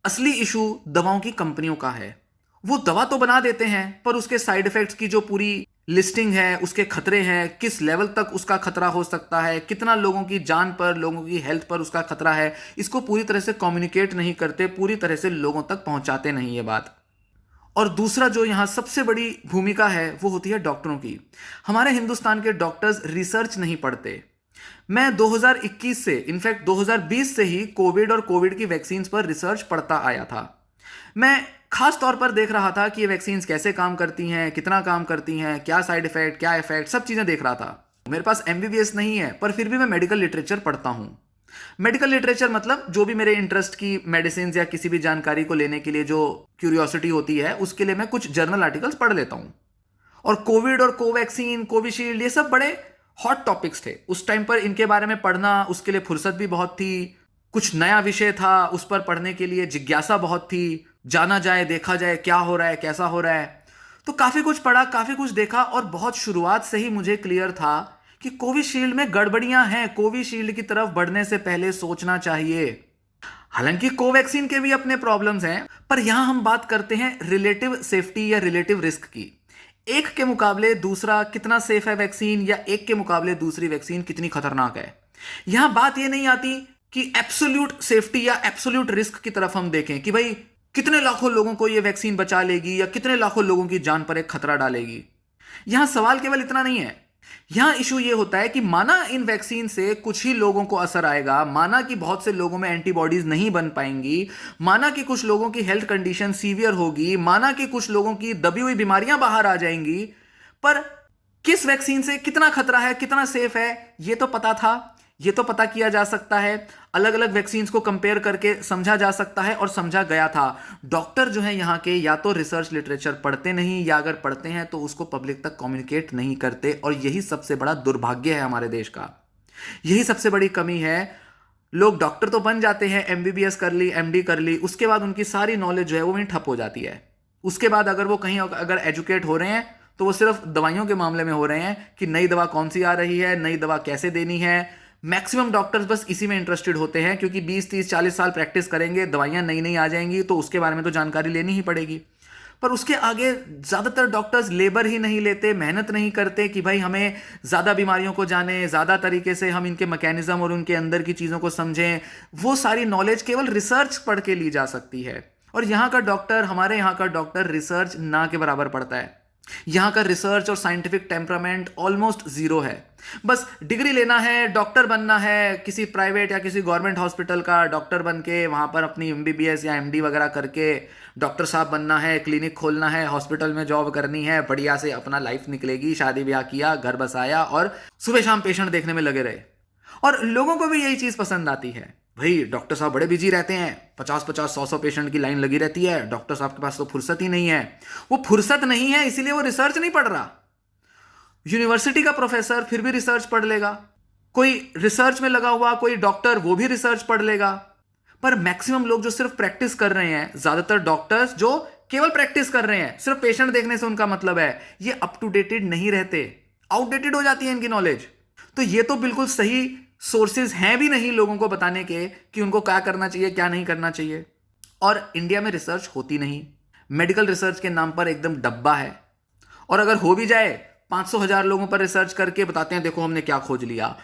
असली इशू दवाओं की कंपनियों का है। वो दवा तो बना देते हैं, पर उसके साइड इफेक्ट्स की जो पूरी लिस्टिंग है, उसके खतरे हैं, किस लेवल तक उसका खतरा हो सकता है, कितना लोगों की जान पर, लोगों की हेल्थ पर उसका खतरा है, इसको पूरी तरह से कम्युनिकेट नहीं करते, पूरी तरह से लोगों तक पहुंचाते नहीं ये बात। और दूसरा जो यहां सबसे बड़ी भूमिका है वो होती है डॉक्टरों की। हमारे हिंदुस्तान के डॉक्टर्स रिसर्च नहीं पढ़ते। मैं 2021 से, इनफैक्ट 2020 से ही कोविड और कोविड की वैक्सीन पर रिसर्च पढ़ता आया था। मैं खास तौर पर देख रहा था कि ये वैक्सीन कैसे काम करती हैं, कितना काम करती हैं, क्या साइड इफेक्ट, क्या इफेक्ट, सब चीजें देख रहा था। मेरे पास एमबीबीएस नहीं है, पर फिर भी मैं मेडिकल लिटरेचर पढ़ता हूं। मेडिकल लिटरेचर मतलब जो भी मेरे इंटरेस्ट की मेडिसिन या किसी भी जानकारी को लेने के लिए जो क्यूरियोसिटी होती है, उसके लिए मैं कुछ जर्नल आर्टिकल्स पढ़ लेता हूं। और कोविड और कोवैक्सीन, कोविशील्ड, ये सब बड़े हॉट टॉपिक्स थे उस टाइम पर। इनके बारे में पढ़ना, उसके लिए फुर्सत भी बहुत थी, कुछ नया विषय था, उस पर पढ़ने के लिए जिज्ञासा बहुत थी, जाना जाए, देखा जाए क्या हो रहा है, कैसा हो रहा है। तो काफी कुछ पढ़ा, काफी कुछ देखा, और बहुत शुरुआत से ही मुझे क्लियर था कि कोविशील्ड में गड़बड़ियां हैं, कोविशील्ड की तरफ बढ़ने से पहले सोचना चाहिए। हालांकि कोवैक्सीन के भी अपने प्रॉब्लम्स हैं, पर यहां हम बात करते हैं रिलेटिव सेफ्टी या रिलेटिव रिस्क की। एक के मुकाबले दूसरा कितना सेफ है वैक्सीन, या एक के मुकाबले दूसरी वैक्सीन कितनी खतरनाक है। यहां बात यह नहीं आती कि एब्सोल्यूट सेफ्टी या एब्सोल्यूट रिस्क की तरफ हम देखें कि भाई कितने लाखों लोगों को यह वैक्सीन बचा लेगी या कितने लाखों लोगों की जान पर एक खतरा डालेगी। यहां सवाल केवल इतना नहीं है। यहां इशू यह होता है कि माना इन वैक्सीन से कुछ ही लोगों को असर आएगा, माना कि बहुत से लोगों में एंटीबॉडीज नहीं बन पाएंगी, माना कि कुछ लोगों की हेल्थ कंडीशन सीवियर होगी, माना कि कुछ लोगों की दबी हुई बीमारियां बाहर आ जाएंगी, पर किस वैक्सीन से कितना खतरा है, कितना सेफ है, यह तो पता था। ये तो पता किया जा सकता है, अलग अलग वैक्सीन्स को कंपेयर करके समझा जा सकता है और समझा गया था। डॉक्टर जो है यहाँ के या तो रिसर्च लिटरेचर पढ़ते नहीं, या अगर पढ़ते हैं तो उसको पब्लिक तक कम्युनिकेट नहीं करते, और यही सबसे बड़ा दुर्भाग्य है हमारे देश का। यही सबसे बड़ी कमी है। लोग डॉक्टर तो बन जाते हैं, एमबीबीएस कर ली, एमडी कर ली, उसके बाद उनकी सारी नॉलेज जो है वो वहीं ठप हो जाती है। उसके बाद अगर वो कहीं अगर एजुकेट हो रहे हैं तो वो सिर्फ दवाइयों के मामले में हो रहे हैं कि नई दवा कौन सी आ रही है, नई दवा कैसे देनी है। मैक्सिमम डॉक्टर्स बस इसी में इंटरेस्टेड होते हैं, क्योंकि 20 30 40 साल प्रैक्टिस करेंगे, दवाइयां नई नई आ जाएंगी तो उसके बारे में तो जानकारी लेनी ही पड़ेगी। पर उसके आगे ज़्यादातर डॉक्टर्स लेबर ही नहीं लेते, मेहनत नहीं करते कि भाई हमें ज़्यादा बीमारियों को जाने, ज़्यादा तरीके से हम इनके मैकेनिज्म और उनके अंदर की चीज़ों को समझें। वो सारी नॉलेज केवल रिसर्च पढ़ के ली जा सकती है, और यहाँ का डॉक्टर, हमारे यहाँ का डॉक्टर रिसर्च ना के बराबर पढ़ता है। यहाँ का रिसर्च और साइंटिफिक टेम्परामेंट ऑलमोस्ट जीरो है। बस डिग्री लेना है, डॉक्टर बनना है, किसी प्राइवेट या किसी गवर्नमेंट हॉस्पिटल का डॉक्टर बन के वहाँ पर अपनी एमबीबीएस या एमडी वगैरह करके डॉक्टर साहब बनना है, क्लिनिक खोलना है, हॉस्पिटल में जॉब करनी है, बढ़िया से अपना लाइफ निकलेगी, शादी ब्याह किया, घर बसाया और सुबह शाम पेशेंट देखने में लगे रहे। और लोगों को भी यही चीज़ पसंद आती है। भाई डॉक्टर साहब बड़े बिजी रहते हैं, 50 100 पेशेंट की लाइन लगी रहती है, डॉक्टर साहब के पास तो फुर्सत ही नहीं है। वो फुर्सत नहीं है इसीलिए वो रिसर्च नहीं पढ़ रहा। यूनिवर्सिटी का प्रोफेसर फिर भी रिसर्च पढ़ लेगा, कोई रिसर्च में लगा हुआ कोई डॉक्टर वो भी रिसर्च पढ़ लेगा। पर मैक्सिमम लोग जो सिर्फ प्रैक्टिस कर रहे हैं, ज्यादातर डॉक्टर्स जो केवल प्रैक्टिस कर रहे हैं, सिर्फ पेशेंट देखने से उनका मतलब है, ये अप टू डेटेड नहीं रहते, आउटडेटेड हो जाती है इनकी नॉलेज। तो ये तो बिल्कुल सही सोर्सेज हैं भी नहीं लोगों को बताने के कि उनको क्या करना चाहिए, क्या नहीं करना चाहिए। और इंडिया में रिसर्च होती नहीं, मेडिकल रिसर्च के नाम पर एकदम डब्बा है। और अगर हो भी जाए 500,000 लोगों पर रिसर्च करके बताते हैं देखो हमने क्या खोज लिया।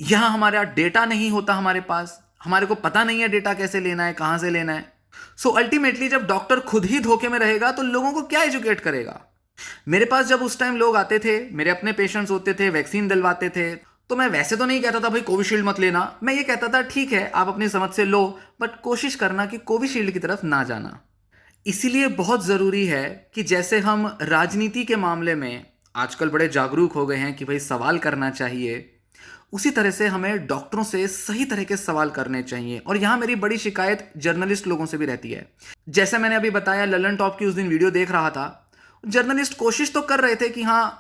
यहां हमारा डेटा नहीं होता, हमारे पास, हमारे को पता नहीं है डेटा कैसे लेना है, कहां से लेना है। सो अल्टीमेटली जब डॉक्टर खुद ही धोखे में रहेगा तो लोगों को क्या एजुकेट करेगा। मेरे पास जब उस टाइम लोग आते थे, मेरे अपने पेशेंट्स होते थे, वैक्सीन दिलवाते थे, तो मैं वैसे तो नहीं कहता था भाई कोविशील्ड मत लेना, मैं ये कहता था ठीक है आप अपनी समझ से लो, बट कोशिश करना कि कोविशील्ड की तरफ ना जाना। इसीलिए बहुत जरूरी है कि जैसे हम राजनीति के मामले में आजकल बड़े जागरूक हो गए हैं कि भाई सवाल करना चाहिए, उसी तरह से हमें डॉक्टरों से सही तरह के सवाल करने चाहिए। और यहां मेरी बड़ी शिकायत जर्नलिस्ट लोगों से भी रहती है। जैसे मैंने अभी बताया, ललन टॉप की उस दिन वीडियो देख रहा था, जर्नलिस्ट कोशिश तो कर रहे थे कि हाँ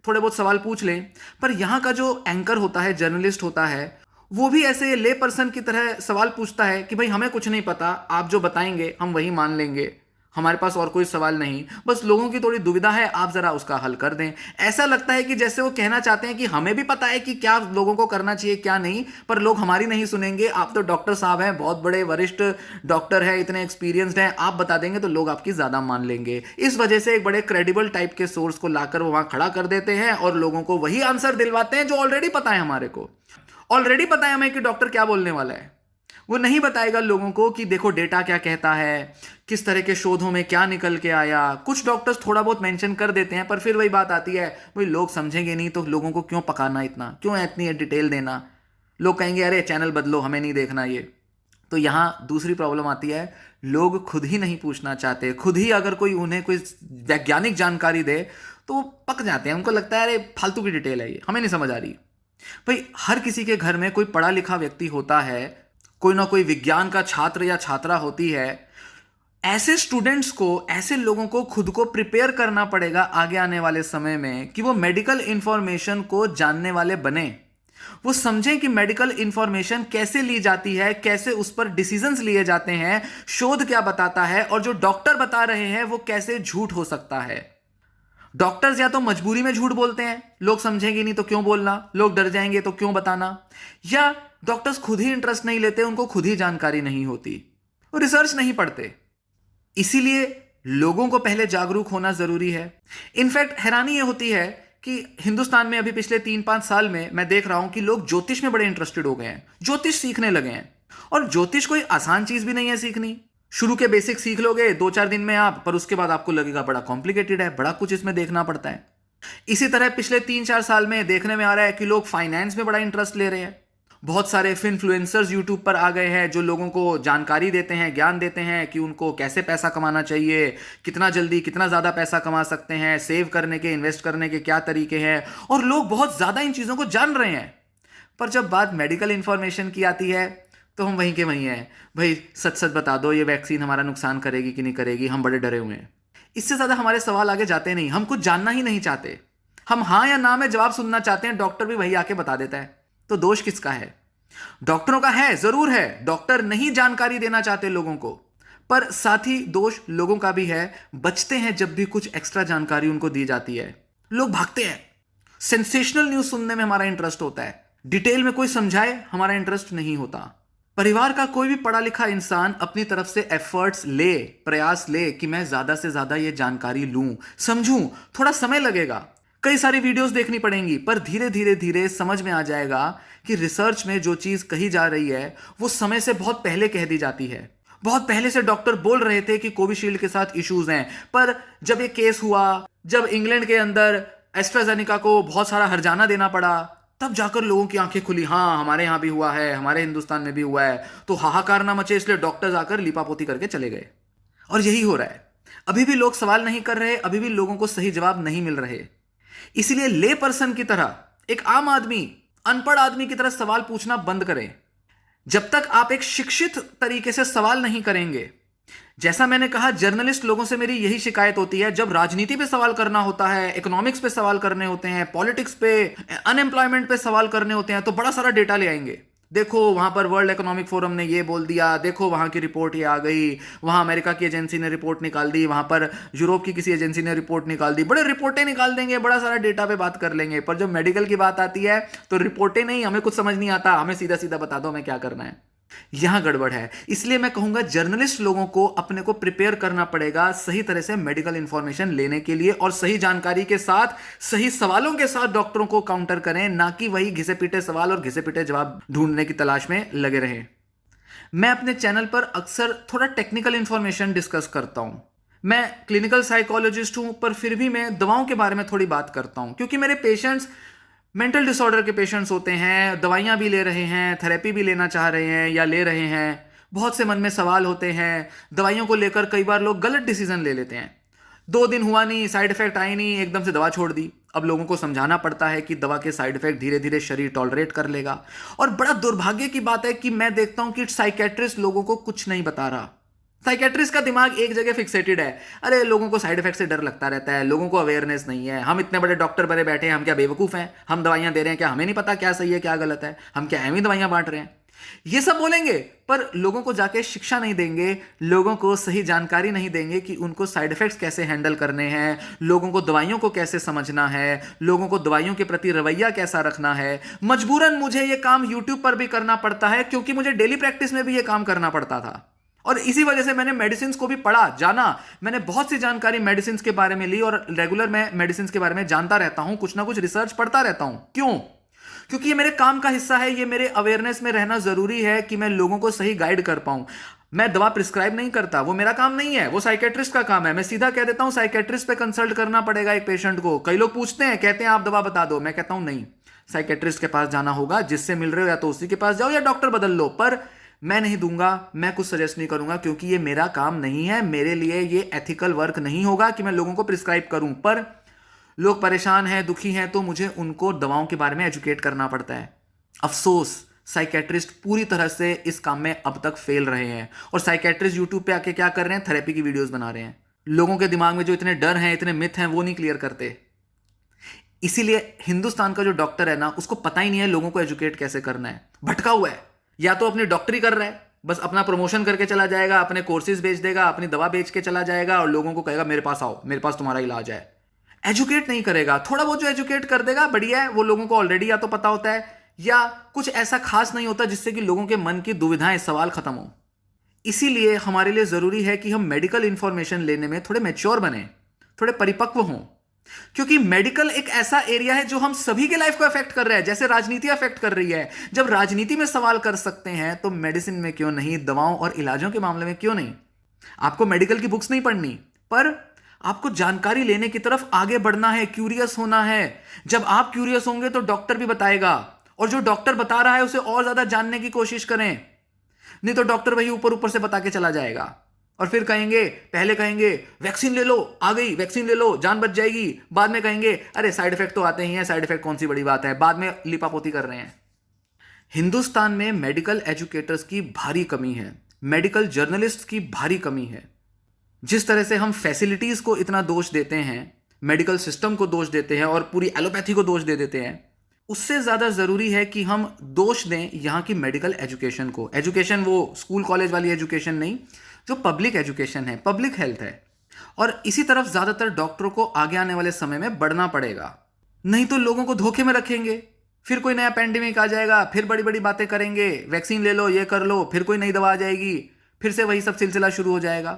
थोड़े बहुत सवाल पूछ लें, पर यहाँ का जो एंकर होता है, जर्नलिस्ट होता है, वो भी ऐसे ले पर्सन की तरह सवाल पूछता है कि भाई हमें कुछ नहीं पता, आप जो बताएंगे हम वही मान लेंगे, हमारे पास और कोई सवाल नहीं, बस लोगों की थोड़ी दुविधा है, आप जरा उसका हल कर दें। ऐसा लगता है कि जैसे वो कहना चाहते हैं कि हमें भी पता है कि क्या लोगों को करना चाहिए क्या नहीं, पर लोग हमारी नहीं सुनेंगे, आप तो डॉक्टर साहब हैं, बहुत बड़े वरिष्ठ डॉक्टर हैं, इतने एक्सपीरियंस्ड हैं, आप बता देंगे तो लोग आपकी ज़्यादा मान लेंगे। इस वजह से एक बड़े क्रेडिबल टाइप के सोर्स को लाकर वो वहाँ खड़ा कर देते हैं और लोगों को वही आंसर दिलवाते हैं जो ऑलरेडी पता है, हमारे को ऑलरेडी पता है हमें कि डॉक्टर क्या बोलने वाला है। वो नहीं बताएगा लोगों को कि देखो डेटा क्या कहता है, किस तरह के शोधों में क्या निकल के आया। कुछ डॉक्टर्स थोड़ा बहुत मेंशन कर देते हैं, पर फिर वही बात आती है, भाई लोग समझेंगे नहीं तो लोगों को क्यों पकाना, इतना क्यों इतनी डिटेल देना। लोग कहेंगे अरे चैनल बदलो, हमें नहीं देखना ये। तो यहाँ दूसरी प्रॉब्लम आती है, लोग खुद ही नहीं पूछना चाहते। खुद ही अगर कोई उन्हें कोई वैज्ञानिक जानकारी दे तो वो पक जाते हैं, उनको लगता है अरे फालतू की डिटेल है ये, हमें नहीं समझ आ रही। भाई हर किसी के घर में कोई पढ़ा लिखा व्यक्ति होता है, कोई ना कोई विज्ञान का छात्र या छात्रा होती है। ऐसे स्टूडेंट्स को, ऐसे लोगों को खुद को प्रिपेयर करना पड़ेगा आगे आने वाले समय में कि वो मेडिकल इंफॉर्मेशन को जानने वाले बने। वो समझें कि मेडिकल इंफॉर्मेशन कैसे ली जाती है, कैसे उस पर डिसीजंस लिए जाते हैं, शोध क्या बताता है, और जो डॉक्टर बता रहे हैं वो कैसे झूठ हो सकता है। डॉक्टर्स या तो मजबूरी में झूठ बोलते हैं, लोग समझेंगे नहीं तो क्यों बोलना, लोग डर जाएंगे तो क्यों बताना, या डॉक्टर्स खुद ही इंटरेस्ट नहीं लेते, उनको खुद ही जानकारी नहीं होती, वो रिसर्च नहीं पढ़ते। इसीलिए लोगों को पहले जागरूक होना जरूरी है। इनफैक्ट हैरानी ये होती है कि हिंदुस्तान में अभी पिछले 3-5 साल में मैं देख रहा हूं कि लोग ज्योतिष में बड़े इंटरेस्टेड हो गए हैं, ज्योतिष सीखने लगे हैं। और ज्योतिष कोई आसान चीज भी नहीं है सीखनी। शुरू के बेसिक सीख लोगे 2-4 दिन में आप, पर उसके बाद आपको लगेगा बड़ा कॉम्प्लिकेटेड है, बड़ा कुछ इसमें देखना पड़ता है। इसी तरह पिछले 3-4 साल में देखने में आ रहा है कि लोग फाइनेंस में बड़ा इंटरेस्ट ले रहे हैं। बहुत सारे इन्फ्लुएंसर्स यूट्यूब पर आ गए हैं जो लोगों को जानकारी देते हैं, ज्ञान देते हैं कि उनको कैसे पैसा कमाना चाहिए, कितना जल्दी कितना ज़्यादा पैसा कमा सकते हैं, सेव करने के, इन्वेस्ट करने के क्या तरीके हैं। और लोग बहुत ज़्यादा इन चीज़ों को जान रहे हैं, पर जब बात मेडिकल इंफॉर्मेशन की आती है तो हम वहीं के वहीं हैं। भाई सच सच बता दो, ये वैक्सीन हमारा नुकसान करेगी कि नहीं करेगी, हम बड़े डरे हुए हैं। इससे ज़्यादा हमारे सवाल आगे जाते नहीं, हम कुछ जानना ही नहीं चाहते। हम हाँ या ना में जवाब सुनना चाहते हैं, डॉक्टर भी वही आके बता देता है। तो दोष किसका है? डॉक्टरों का है, जरूर है। डॉक्टर नहीं जानकारी देना चाहते लोगों को, पर साथ ही दोष लोगों का भी है। बचते हैं जब भी कुछ एक्स्ट्रा जानकारी उनको दी जाती है, लोग भागते हैं। सेंसेशनल न्यूज सुनने में हमारा इंटरेस्ट होता है, डिटेल में कोई समझाए हमारा इंटरेस्ट नहीं होता। परिवार का कोई भी पढ़ा लिखा इंसान अपनी तरफ से एफर्ट्स ले, प्रयास ले कि मैं ज्यादा से ज्यादा ये जानकारी लूं, समझूं। थोड़ा समय लगेगा, कई सारी वीडियोस देखनी पड़ेंगी, पर धीरे धीरे धीरे समझ में आ जाएगा कि रिसर्च में जो चीज कही जा रही है वो समय से बहुत पहले कह दी जाती है। बहुत पहले से डॉक्टर बोल रहे थे कि कोविशील्ड के साथ इश्यूज हैं, पर जब ये केस हुआ, जब इंग्लैंड के अंदर एस्ट्राजेनिका को बहुत सारा हर्जाना देना पड़ा, तब जाकर लोगों की आंखें खुली। हाँ, हमारे यहां भी हुआ है, हमारे हिंदुस्तान में भी हुआ है। तो हाहाकार ना मचे, इसलिए डॉक्टर्स आकर लिपापोती करके चले गए। और यही हो रहा है। अभी भी लोग सवाल नहीं कर रहे, अभी भी लोगों को सही जवाब नहीं मिल रहे। इसीलिए ले पर्सन की तरह, एक आम आदमी, अनपढ़ आदमी की तरह सवाल पूछना बंद करें। जब तक आप एक शिक्षित तरीके से सवाल नहीं करेंगे, जैसा मैंने कहा, जर्नलिस्ट लोगों से मेरी यही शिकायत होती है, जब राजनीति पे सवाल करना होता है, इकोनॉमिक्स पे सवाल करने होते हैं, पॉलिटिक्स पे, अनएम्प्लॉयमेंट पे सवाल करने होते हैं, तो बड़ा सारा डेटा ले आएंगे। देखो वहां पर वर्ल्ड इकोनॉमिक फोरम ने ये बोल दिया, देखो वहां की रिपोर्ट ये आ गई, वहां अमेरिका की एजेंसी ने रिपोर्ट निकाल दी, वहां पर यूरोप की किसी एजेंसी ने रिपोर्ट निकाल दी। बड़े रिपोर्टें निकाल देंगे, बड़ा सारा डेटा पे बात कर लेंगे, पर जब मेडिकल की बात आती है तो रिपोर्टें नहीं, हमें कुछ समझ नहीं आता, हमें सीधा सीधा बता दो हमें क्या करना है। यहां गड़बड़ है। इसलिए मैं कहूंगा जर्नलिस्ट लोगों को अपने को प्रिपेयर करना पड़ेगा सही तरह से मेडिकल इंफॉर्मेशन लेने के लिए, और सही जानकारी के साथ, सही सवालों के साथ डॉक्टरों को काउंटर करें, ना कि वही घिसे पीटे सवाल और घिसे पीटे जवाब ढूंढने की तलाश में लगे रहें। मैं अपने चैनल पर अक्सर थोड़ा टेक्निकल इंफॉर्मेशन डिस्कस करता हूं। मैं क्लिनिकल साइकोलॉजिस्ट हूं, पर फिर भी मैं दवाओं के बारे में थोड़ी बात करता हूं, क्योंकि मेरे पेशेंट्स मेंटल डिसऑर्डर के पेशेंट्स होते हैं, दवाइयाँ भी ले रहे हैं, थेरेपी भी लेना चाह रहे हैं या ले रहे हैं। बहुत से मन में सवाल होते हैं, दवाइयों को लेकर कई बार लोग गलत डिसीजन ले लेते हैं। 2 दिन हुआ नहीं, साइड इफेक्ट आए नहीं, एकदम से दवा छोड़ दी। अब लोगों को समझाना पड़ता है कि दवा के साइड इफेक्ट धीरे धीरे शरीर टॉलरेट कर लेगा। और बड़ा दुर्भाग्य की बात है कि मैं देखता हूं कि साइकेट्रिस्ट लोगों को कुछ नहीं बता रहा। साइकेट्रिस्ट का दिमाग एक जगह फिक्सेटेड है। अरे लोगों को साइड इफेक्ट से डर लगता रहता है, लोगों को अवेयरनेस नहीं है, हम इतने बड़े डॉक्टर बने बैठे हैं, हम क्या बेवकूफ़ हैं? हम दवाइयां दे रहे हैं, क्या हमें नहीं पता क्या सही है क्या गलत है? हम क्या एवं दवाइयां बांट रहे हैं? ये सब बोलेंगे, पर लोगों को जाके शिक्षा नहीं देंगे, लोगों को सही जानकारी नहीं देंगे कि उनको साइड इफेक्ट्स कैसे हैंडल करने हैं, लोगों को दवाइयों को कैसे समझना है, लोगों को दवाइयों के प्रति रवैया कैसा रखना है। मजबूरन मुझे ये काम यूट्यूब पर भी करना पड़ता है, क्योंकि मुझे डेली प्रैक्टिस में भी ये काम करना पड़ता था। और इसी वजह से मैंने मेडिसिन को भी पढ़ा, जाना। मैंने बहुत सी जानकारी मेडिसिन के बारे में ली, और रेगुलर मैं मेडिसिन के बारे में जानता रहता हूं, कुछ ना कुछ रिसर्च पढ़ता रहता हूं। क्यों? क्योंकि ये मेरे काम का हिस्सा है, ये मेरे अवेयरनेस में रहना जरूरी है कि मैं लोगों को सही गाइड कर पाऊं। मैं दवा प्रिस्क्राइब नहीं करता, वो मेरा काम नहीं है, वो साइकेट्रिस्ट का काम है। मैं सीधा कह देता हूं साइकेट्रिस्ट पे कंसल्ट करना पड़ेगा एक पेशेंट को। कई लोग पूछते हैं, कहते हैं आप दवा बता दो, मैं कहता हूं नहीं, साइकेट्रिस्ट के पास जाना होगा। जिससे मिल रहे हो या तो उसी के पास जाओ या डॉक्टर बदल लो, पर मैं नहीं दूंगा, मैं कुछ सजेस्ट नहीं करूंगा, क्योंकि ये मेरा काम नहीं है। मेरे लिए ये एथिकल वर्क नहीं होगा कि मैं लोगों को प्रिस्क्राइब करूं। पर लोग परेशान हैं, दुखी हैं, तो मुझे उनको दवाओं के बारे में एजुकेट करना पड़ता है। अफसोस, साइकेट्रिस्ट पूरी तरह से इस काम में अब तक फेल रहे हैं। और साइकेट्रिस्ट यूट्यूब पे आके क्या कर रहे हैं? थेरेपी की वीडियोस बना रहे हैं। लोगों के दिमाग में जो इतने डर हैं, इतने मिथ हैं, वो नहीं क्लियर करते। इसीलिए हिंदुस्तान का जो डॉक्टर है ना, उसको पता ही नहीं है लोगों को एजुकेट कैसे करना है। भटका हुआ है, या तो अपनी डॉक्टरी कर रहा है, बस अपना प्रमोशन करके चला जाएगा, अपने कोर्सेज बेच देगा, अपनी दवा बेच के चला जाएगा, और लोगों को कहेगा मेरे पास आओ, मेरे पास तुम्हारा इलाज है। एजुकेट नहीं करेगा। थोड़ा बहुत जो एजुकेट कर देगा बढ़िया है, वो लोगों को ऑलरेडी या तो पता होता है, या कुछ ऐसा खास नहीं होता जिससे कि लोगों के मन की दुविधाएं, सवाल खत्म हो। इसीलिए हमारे लिए जरूरी है कि हम मेडिकल इंफॉर्मेशन लेने में थोड़े मैच्योर बने, थोड़े परिपक्व हों। क्योंकि मेडिकल एक ऐसा एरिया है जो हम सभी के लाइफ को अफेक्ट कर रहा है, जैसे राजनीति अफेक्ट कर रही है। जब राजनीति में सवाल कर सकते हैं, तो मेडिसिन में क्यों नहीं, दवाओं और इलाजों के मामले में क्यों नहीं? आपको मेडिकल की बुक्स नहीं पढ़नी, पर आपको जानकारी लेने की तरफ आगे बढ़ना है, क्यूरियस होना है। जब आप क्यूरियस होंगे तो डॉक्टर भी बताएगा, और जो डॉक्टर बता रहा है उसे और ज्यादा जानने की कोशिश करें। नहीं तो डॉक्टर वही ऊपर ऊपर से बता के चला जाएगा, और फिर कहेंगे, पहले कहेंगे वैक्सीन ले लो, आ गई वैक्सीन ले लो, जान बच जाएगी। बाद में कहेंगे अरे साइड इफेक्ट तो आते ही हैं, साइड इफेक्ट कौन सी बड़ी बात है, बाद में लिपापोती कर रहे हैं। हिंदुस्तान में मेडिकल एजुकेटर्स की भारी कमी है, मेडिकल जर्नलिस्ट्स की भारी कमी है। जिस तरह से हम फैसिलिटीज को इतना दोष देते हैं, मेडिकल सिस्टम को दोष देते हैं और पूरी एलोपैथी को दोष दे देते हैं, उससे ज़्यादा ज़रूरी है कि हम दोष दें यहाँ की मेडिकल एजुकेशन को। एजुकेशन वो स्कूल कॉलेज वाली एजुकेशन नहीं, जो पब्लिक एजुकेशन है, पब्लिक हेल्थ है। और इसी तरफ ज़्यादातर डॉक्टरों को आगे आने वाले समय में बढ़ना पड़ेगा, नहीं तो लोगों को धोखे में रखेंगे। फिर कोई नया पैंडेमिक आ जाएगा, फिर बड़ी बड़ी बातें करेंगे, वैक्सीन ले लो, ये कर लो, फिर कोई नई दवा आ जाएगी, फिर से वही सब सिलसिला शुरू हो जाएगा।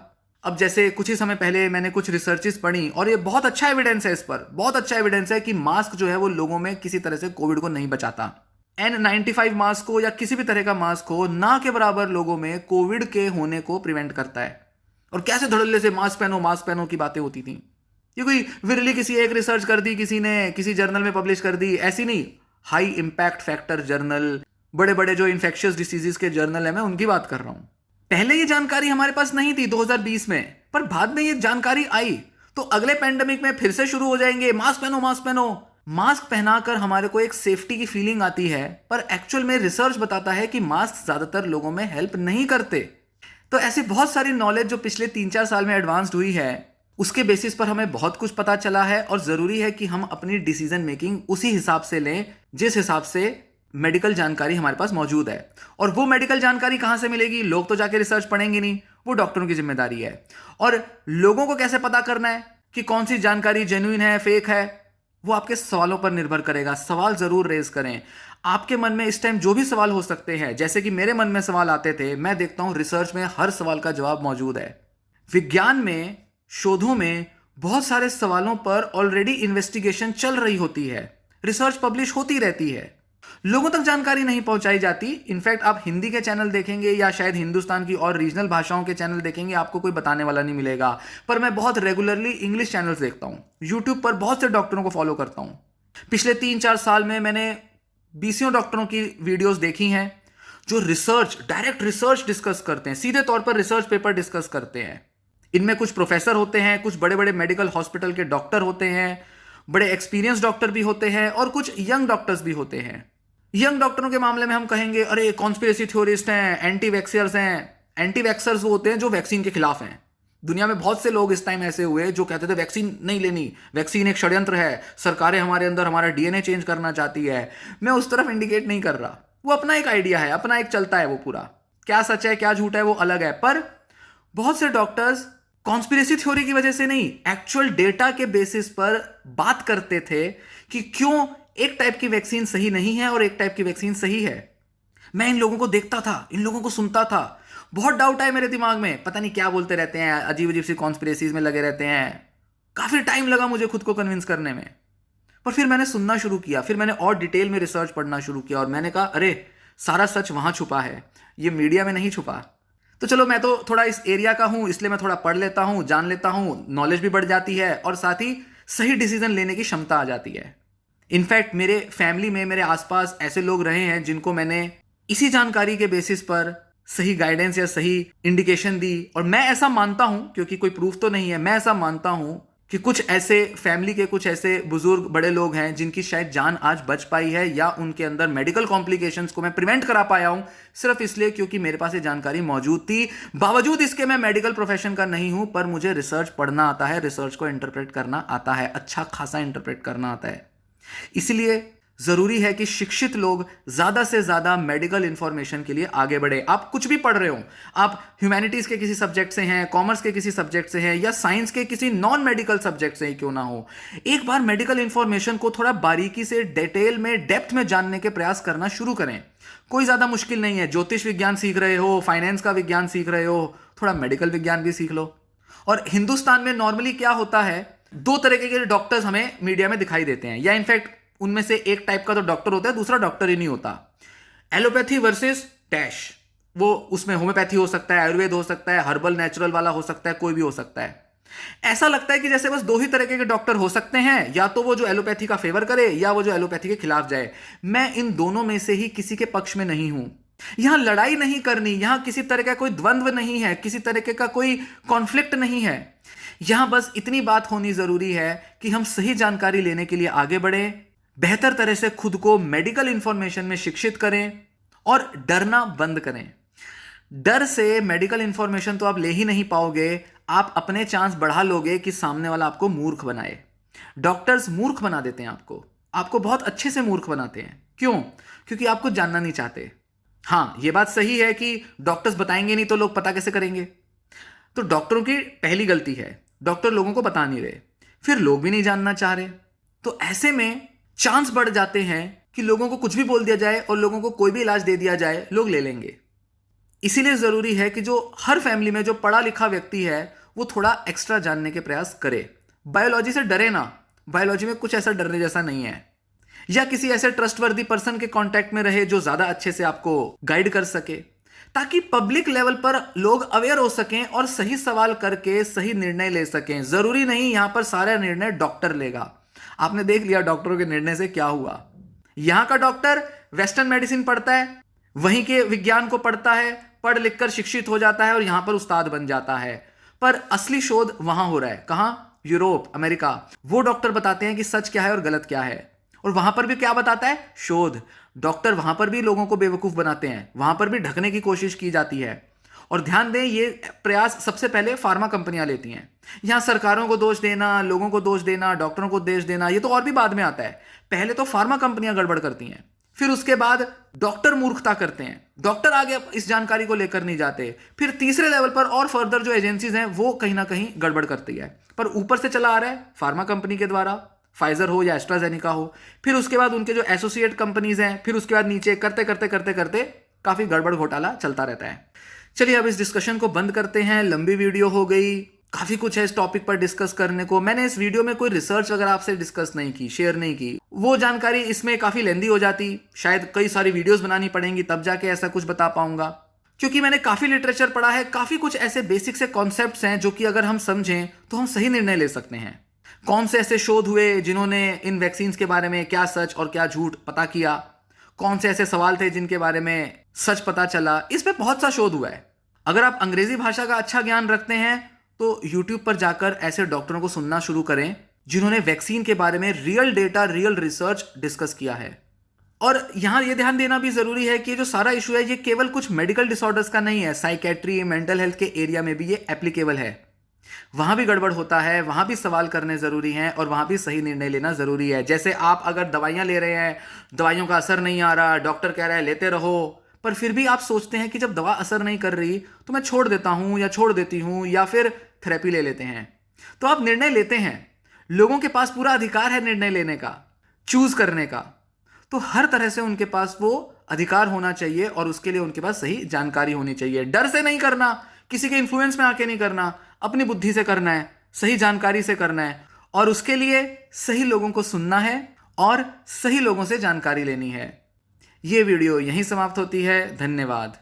अब जैसे कुछ ही समय पहले मैंने कुछ रिसर्चेस पढ़ी और ये बहुत अच्छा एविडेंस है, इस पर बहुत अच्छा एविडेंस है कि मास्क जो है वो लोगों में किसी तरह से कोविड को नहीं बचाता। N95 मास्क हो या किसी भी तरह का मास्क हो, ना के बराबर लोगों में कोविड के होने को प्रिवेंट करता है। और कैसे धड़ल्ले से मास्क पहनो की बातें होती थी। ये कोई विरली किसी एक रिसर्च कर दी किसी ने, किसी जर्नल में पब्लिश कर दी, ऐसी नहीं। हाई इंपैक्ट फैक्टर जर्नल, बड़े बड़े जो इन्फेक्शियस डिसीजेस के जर्नल है, मैं उनकी बात कर रहा हूं। पहले ये जानकारी हमारे पास नहीं थी 2020 में, पर बाद में ये जानकारी आई तो अगले पैंडेमिक में फिर से शुरू हो जाएंगे, मास्क पहनो। मास्क पहनाकर हमारे को एक सेफ्टी की फीलिंग आती है, पर एक्चुअल में रिसर्च बताता है कि मास्क ज्यादातर लोगों में हेल्प नहीं करते। तो ऐसी बहुत सारी नॉलेज जो पिछले 3-4 साल में एडवांस्ड हुई है, उसके बेसिस पर हमें बहुत कुछ पता चला है। और जरूरी है कि हम अपनी डिसीजन मेकिंग उसी हिसाब से लें जिस हिसाब से मेडिकल जानकारी हमारे पास मौजूद है। और वो मेडिकल जानकारी कहां से मिलेगी? लोग तो जाके रिसर्च पढ़ेंगे नहीं, वो डॉक्टरों की जिम्मेदारी है। और लोगों को कैसे पता करना है कि कौन सी जानकारी जेन्युइन है, फेक है? वो आपके सवालों पर निर्भर करेगा। सवाल जरूर रेज करें। आपके मन में इस टाइम जो भी सवाल हो सकते हैं, जैसे कि मेरे मन में सवाल आते थे, मैं देखता हूं रिसर्च में हर सवाल का जवाब मौजूद है। विज्ञान में, शोधों में बहुत सारे सवालों पर ऑलरेडी इन्वेस्टिगेशन चल रही होती है, रिसर्च पब्लिश होती रहती है, लोगों तक जानकारी नहीं पहुंचाई जाती। इनफैक्ट आप हिंदी के चैनल देखेंगे या शायद हिंदुस्तान की और रीजनल भाषाओं के चैनल देखेंगे, आपको कोई बताने वाला नहीं मिलेगा। पर मैं बहुत रेगुलरली इंग्लिश चैनल्स देखता हूं, यूट्यूब पर बहुत से डॉक्टरों को फॉलो करता हूं। पिछले 3-4 साल में मैंने 20 डॉक्टरों की वीडियोस देखी हैं जो डायरेक्ट रिसर्च डिस्कस करते हैं, सीधे तौर पर रिसर्च पेपर डिस्कस करते हैं। इनमें कुछ प्रोफेसर होते हैं, कुछ बड़े बड़े मेडिकल हॉस्पिटल के डॉक्टर होते हैं, बड़े एक्सपीरियंस डॉक्टर भी होते हैं और कुछ यंग डॉक्टर्स भी होते हैं। यंग डॉक्टरों के मामले में हम कहेंगे अरे कॉन्स्पिरेसी थ्योरिस्ट हैं, एंटी वैक्सर्स हैं। एंटी वैक्सर्स वो होते हैं जो वैक्सीन के खिलाफ हैं। दुनिया में बहुत से लोग इस टाइम ऐसे हुए जो कहते थे वैक्सीन नहीं लेनी, वैक्सीन एक षड्यंत्र है, सरकारें हमारे अंदर हमारा डीएनए चेंज करना चाहती है। मैं उस तरफ इंडिकेट नहीं कर रहा, वो अपना एक आइडिया है, अपना एक चलता है, वो पूरा क्या सच है क्या झूठ है वो अलग है। पर बहुत से डॉक्टर्स कॉन्स्पिरेसी थ्योरी की वजह से नहीं, एक्चुअल डेटा के बेसिस पर बात करते थे कि क्यों एक टाइप की वैक्सीन सही नहीं है और एक टाइप की वैक्सीन सही है। मैं इन लोगों को देखता था, इन लोगों को सुनता था, बहुत डाउट है मेरे दिमाग में, पता नहीं क्या बोलते रहते हैं, अजीब अजीब सी कॉन्स्पिरेसीज में लगे रहते हैं। काफी टाइम लगा मुझे खुद को कन्विंस करने में, पर फिर मैंने सुनना शुरू किया, फिर मैंने और डिटेल में रिसर्च पढ़ना शुरू किया और मैंने कहा अरे सारा सच वहां छुपा है, ये मीडिया में नहीं छुपा। तो चलो मैं तो थोड़ा इस एरिया का हूं, इसलिए मैं थोड़ा पढ़ लेता हूं, जान लेता हूं, नॉलेज भी बढ़ जाती है और साथ ही सही डिसीजन लेने की क्षमता आ जाती है। इनफैक्ट मेरे फैमिली में, मेरे आसपास ऐसे लोग रहे हैं जिनको मैंने इसी जानकारी के बेसिस पर सही गाइडेंस या सही इंडिकेशन दी। और मैं ऐसा मानता हूं, क्योंकि कोई प्रूफ तो नहीं है, मैं ऐसा मानता हूं कि कुछ ऐसे फैमिली के कुछ ऐसे बुजुर्ग बड़े लोग हैं जिनकी शायद जान आज बच पाई है या उनके अंदर मेडिकल कॉम्प्लिकेशंस को मैं प्रिवेंट करा पाया हूं सिर्फ इसलिए क्योंकि मेरे पास ये जानकारी मौजूद थी। बावजूद इसके मैं मेडिकल प्रोफेशन का नहीं हूं, पर मुझे रिसर्च पढ़ना आता है, रिसर्च को इंटरप्रेट करना आता है, अच्छा खासा इंटरप्रेट करना आता है। इसलिए जरूरी है कि शिक्षित लोग ज्यादा से ज्यादा मेडिकल इंफॉर्मेशन के लिए आगे बढ़े। आप कुछ भी पढ़ रहे हो, आप ह्यूमैनिटीज के किसी सब्जेक्ट से हैं, कॉमर्स के किसी सब्जेक्ट से हैं या साइंस के किसी नॉन मेडिकल सब्जेक्ट से ही क्यों ना हो, एक बार मेडिकल इंफॉर्मेशन को थोड़ा बारीकी से, डिटेल में, डेप्थ में जानने के प्रयास करना शुरू करें। कोई ज्यादा मुश्किल नहीं है। ज्योतिष विज्ञान सीख रहे हो, फाइनेंस का विज्ञान सीख रहे हो, थोड़ा मेडिकल विज्ञान भी सीख लो। और हिंदुस्तान में नॉर्मली क्या होता है, 2 तरीके के डॉक्टर्स हमें मीडिया में दिखाई देते हैं, या इनफैक्ट उनमें से एक टाइप का तो डॉक्टर होता है, दूसरा डॉक्टर ही नहीं होता। एलोपैथी वर्सेस डैश, वो उसमें होम्योपैथी हो सकता है, आयुर्वेद हो सकता है, हर्बल नेचुरल वाला हो सकता है, कोई भी हो सकता है। ऐसा लगता है कि जैसे बस 2 ही तरीके के डॉक्टर हो सकते हैं, या तो वो जो एलोपैथी का फेवर करे या वो जो एलोपैथी के खिलाफ जाए। मैं इन दोनों में से ही किसी के पक्ष में नहीं हूं। यहां लड़ाई नहीं करनी, यहां किसी तरह का कोई द्वंद्व नहीं है, किसी तरीके का कोई कॉन्फ्लिक्ट नहीं है। यहां बस इतनी बात होनी जरूरी है कि हम सही जानकारी लेने के लिए आगे बढ़े, बेहतर तरह से खुद को मेडिकल इंफॉर्मेशन में शिक्षित करें और डरना बंद करें। डर से मेडिकल इंफॉर्मेशन तो आप ले ही नहीं पाओगे, आप अपने चांस बढ़ा लोगे कि सामने वाला आपको मूर्ख बनाए। डॉक्टर्स मूर्ख बना देते हैं आपको, आपको बहुत अच्छे से मूर्ख बनाते हैं। क्यों? क्योंकि आपको जानना नहीं चाहते। हाँ, यह बात सही है कि डॉक्टर्स बताएंगे नहीं तो लोग पता कैसे करेंगे। तो डॉक्टरों की पहली गलती है, डॉक्टर लोगों को बता नहीं रहे, फिर लोग भी नहीं जानना चाह रहे। तो ऐसे में चांस बढ़ जाते हैं कि लोगों को कुछ भी बोल दिया जाए और लोगों को कोई भी इलाज दे दिया जाए, लोग ले लेंगे। इसीलिए जरूरी है कि जो हर फैमिली में जो पढ़ा लिखा व्यक्ति है वो थोड़ा एक्स्ट्रा जानने के प्रयास करे। बायोलॉजी से डरे ना, बायोलॉजी में कुछ ऐसा डरने जैसा नहीं है। या किसी ऐसे ट्रस्टवर्दी पर्सन के कांटेक्ट में रहे जो ज्यादा अच्छे से आपको गाइड कर सके, ताकि पब्लिक लेवल पर लोग अवेयर हो सकें और सही सवाल करके सही निर्णय ले सकें। जरूरी नहीं यहां पर सारा निर्णय डॉक्टर लेगा। आपने देख लिया डॉक्टरों के निर्णय से क्या हुआ। यहां का डॉक्टर वेस्टर्न मेडिसिन पढ़ता है, वहीं के विज्ञान को पढ़ता है, पढ़ लिखकर शिक्षित हो जाता है और यहां पर उस्ताद बन जाता है। पर असली शोध वहां हो रहा है। कहां? Europe, America. वो डॉक्टर बताते हैं कि सच क्या है और गलत क्या है। और वहां पर भी क्या बताता है? शोध। डॉक्टर वहां पर भी लोगों को बेवकूफ बनाते हैं, वहां पर भी ढकने की कोशिश की जाती है। और ध्यान दें, ये प्रयास सबसे पहले फार्मा कंपनियां लेती हैं। यहां सरकारों को दोष देना, लोगों को दोष देना, डॉक्टरों को दोष देना, ये तो और भी बाद में आता है। पहले तो फार्मा कंपनियां गड़बड़ करती हैं, फिर उसके बाद डॉक्टर मूर्खता करते हैं, डॉक्टर आगे इस जानकारी को लेकर नहीं जाते, फिर तीसरे लेवल पर और फर्दर जो एजेंसीज हैं वो कहीं ना कहीं गड़बड़ करती है। पर ऊपर से चला आ रहा है फार्मा कंपनी के द्वारा, फाइजर हो या एस्ट्राजेनिका हो, फिर उसके बाद उनके जो एसोसिएट कंपनीज हैं, फिर उसके बाद नीचे करते करते करते करते काफी गड़बड़ घोटाला चलता रहता है। चलिए अब इस डिस्कशन को बंद करते हैं, लंबी वीडियो हो गई, काफी कुछ है इस टॉपिक पर डिस्कस करने को। मैंने इस वीडियो में कोई रिसर्च वगैरह आपसे डिस्कस नहीं की, शेयर नहीं की, वो जानकारी इसमें काफी लेंदी हो जाती, शायद कई सारी वीडियोस बनानी पड़ेंगी तब जाके ऐसा कुछ बता पाऊंगा। क्योंकि मैंने काफी लिटरेचर पढ़ा है, काफी कुछ ऐसे बेसिक से कॉन्सेप्ट्स हैं जो कि अगर हम समझें तो हम सही निर्णय ले सकते हैं। कौन से ऐसे शोध हुए जिन्होंने इन वैक्सीन के बारे में क्या सच और क्या झूठ पता किया, कौन से ऐसे सवाल थे जिनके बारे में सच पता चला, इस पे बहुत सा शोध हुआ है। अगर आप अंग्रेजी भाषा का अच्छा ज्ञान रखते हैं तो YouTube पर जाकर ऐसे डॉक्टरों को सुनना शुरू करें जिन्होंने वैक्सीन के बारे में real data, real research discuss किया है। और यहां यह ध्यान देना भी जरूरी है कि जो सारा इशू है ये केवल कुछ मेडिकल डिसऑर्डर्स का नहीं है, साइकेट्री, मेंटल हेल्थ के एरिया में भी ये एप्लीकेबल है। वहां भी गड़बड़ होता है, वहां भी सवाल करने जरूरी है और वहां भी सही निर्णय लेना जरूरी है। जैसे आप अगर दवाइयां ले रहे हैं, दवाइयों का असर नहीं आ रहा, डॉक्टर कह रहा है लेते रहो, पर फिर भी आप सोचते हैं कि जब दवा असर नहीं कर रही तो मैं छोड़ देता हूं या छोड़ देती हूं या फिर थेरेपी ले लेते हैं। तो आप निर्णय लेते हैं, लोगों के पास पूरा अधिकार है निर्णय लेने का, चूज करने का। तो हर तरह से उनके पास वो अधिकार होना चाहिए और उसके लिए उनके पास सही जानकारी होनी चाहिए। डर से नहीं करना, किसी के इन्फ्लुएंस में आके नहीं करना, अपनी बुद्धि से करना है, सही जानकारी से करना है और उसके लिए सही लोगों को सुनना है और सही लोगों से जानकारी लेनी है। ये वीडियो यहीं समाप्त होती है। धन्यवाद।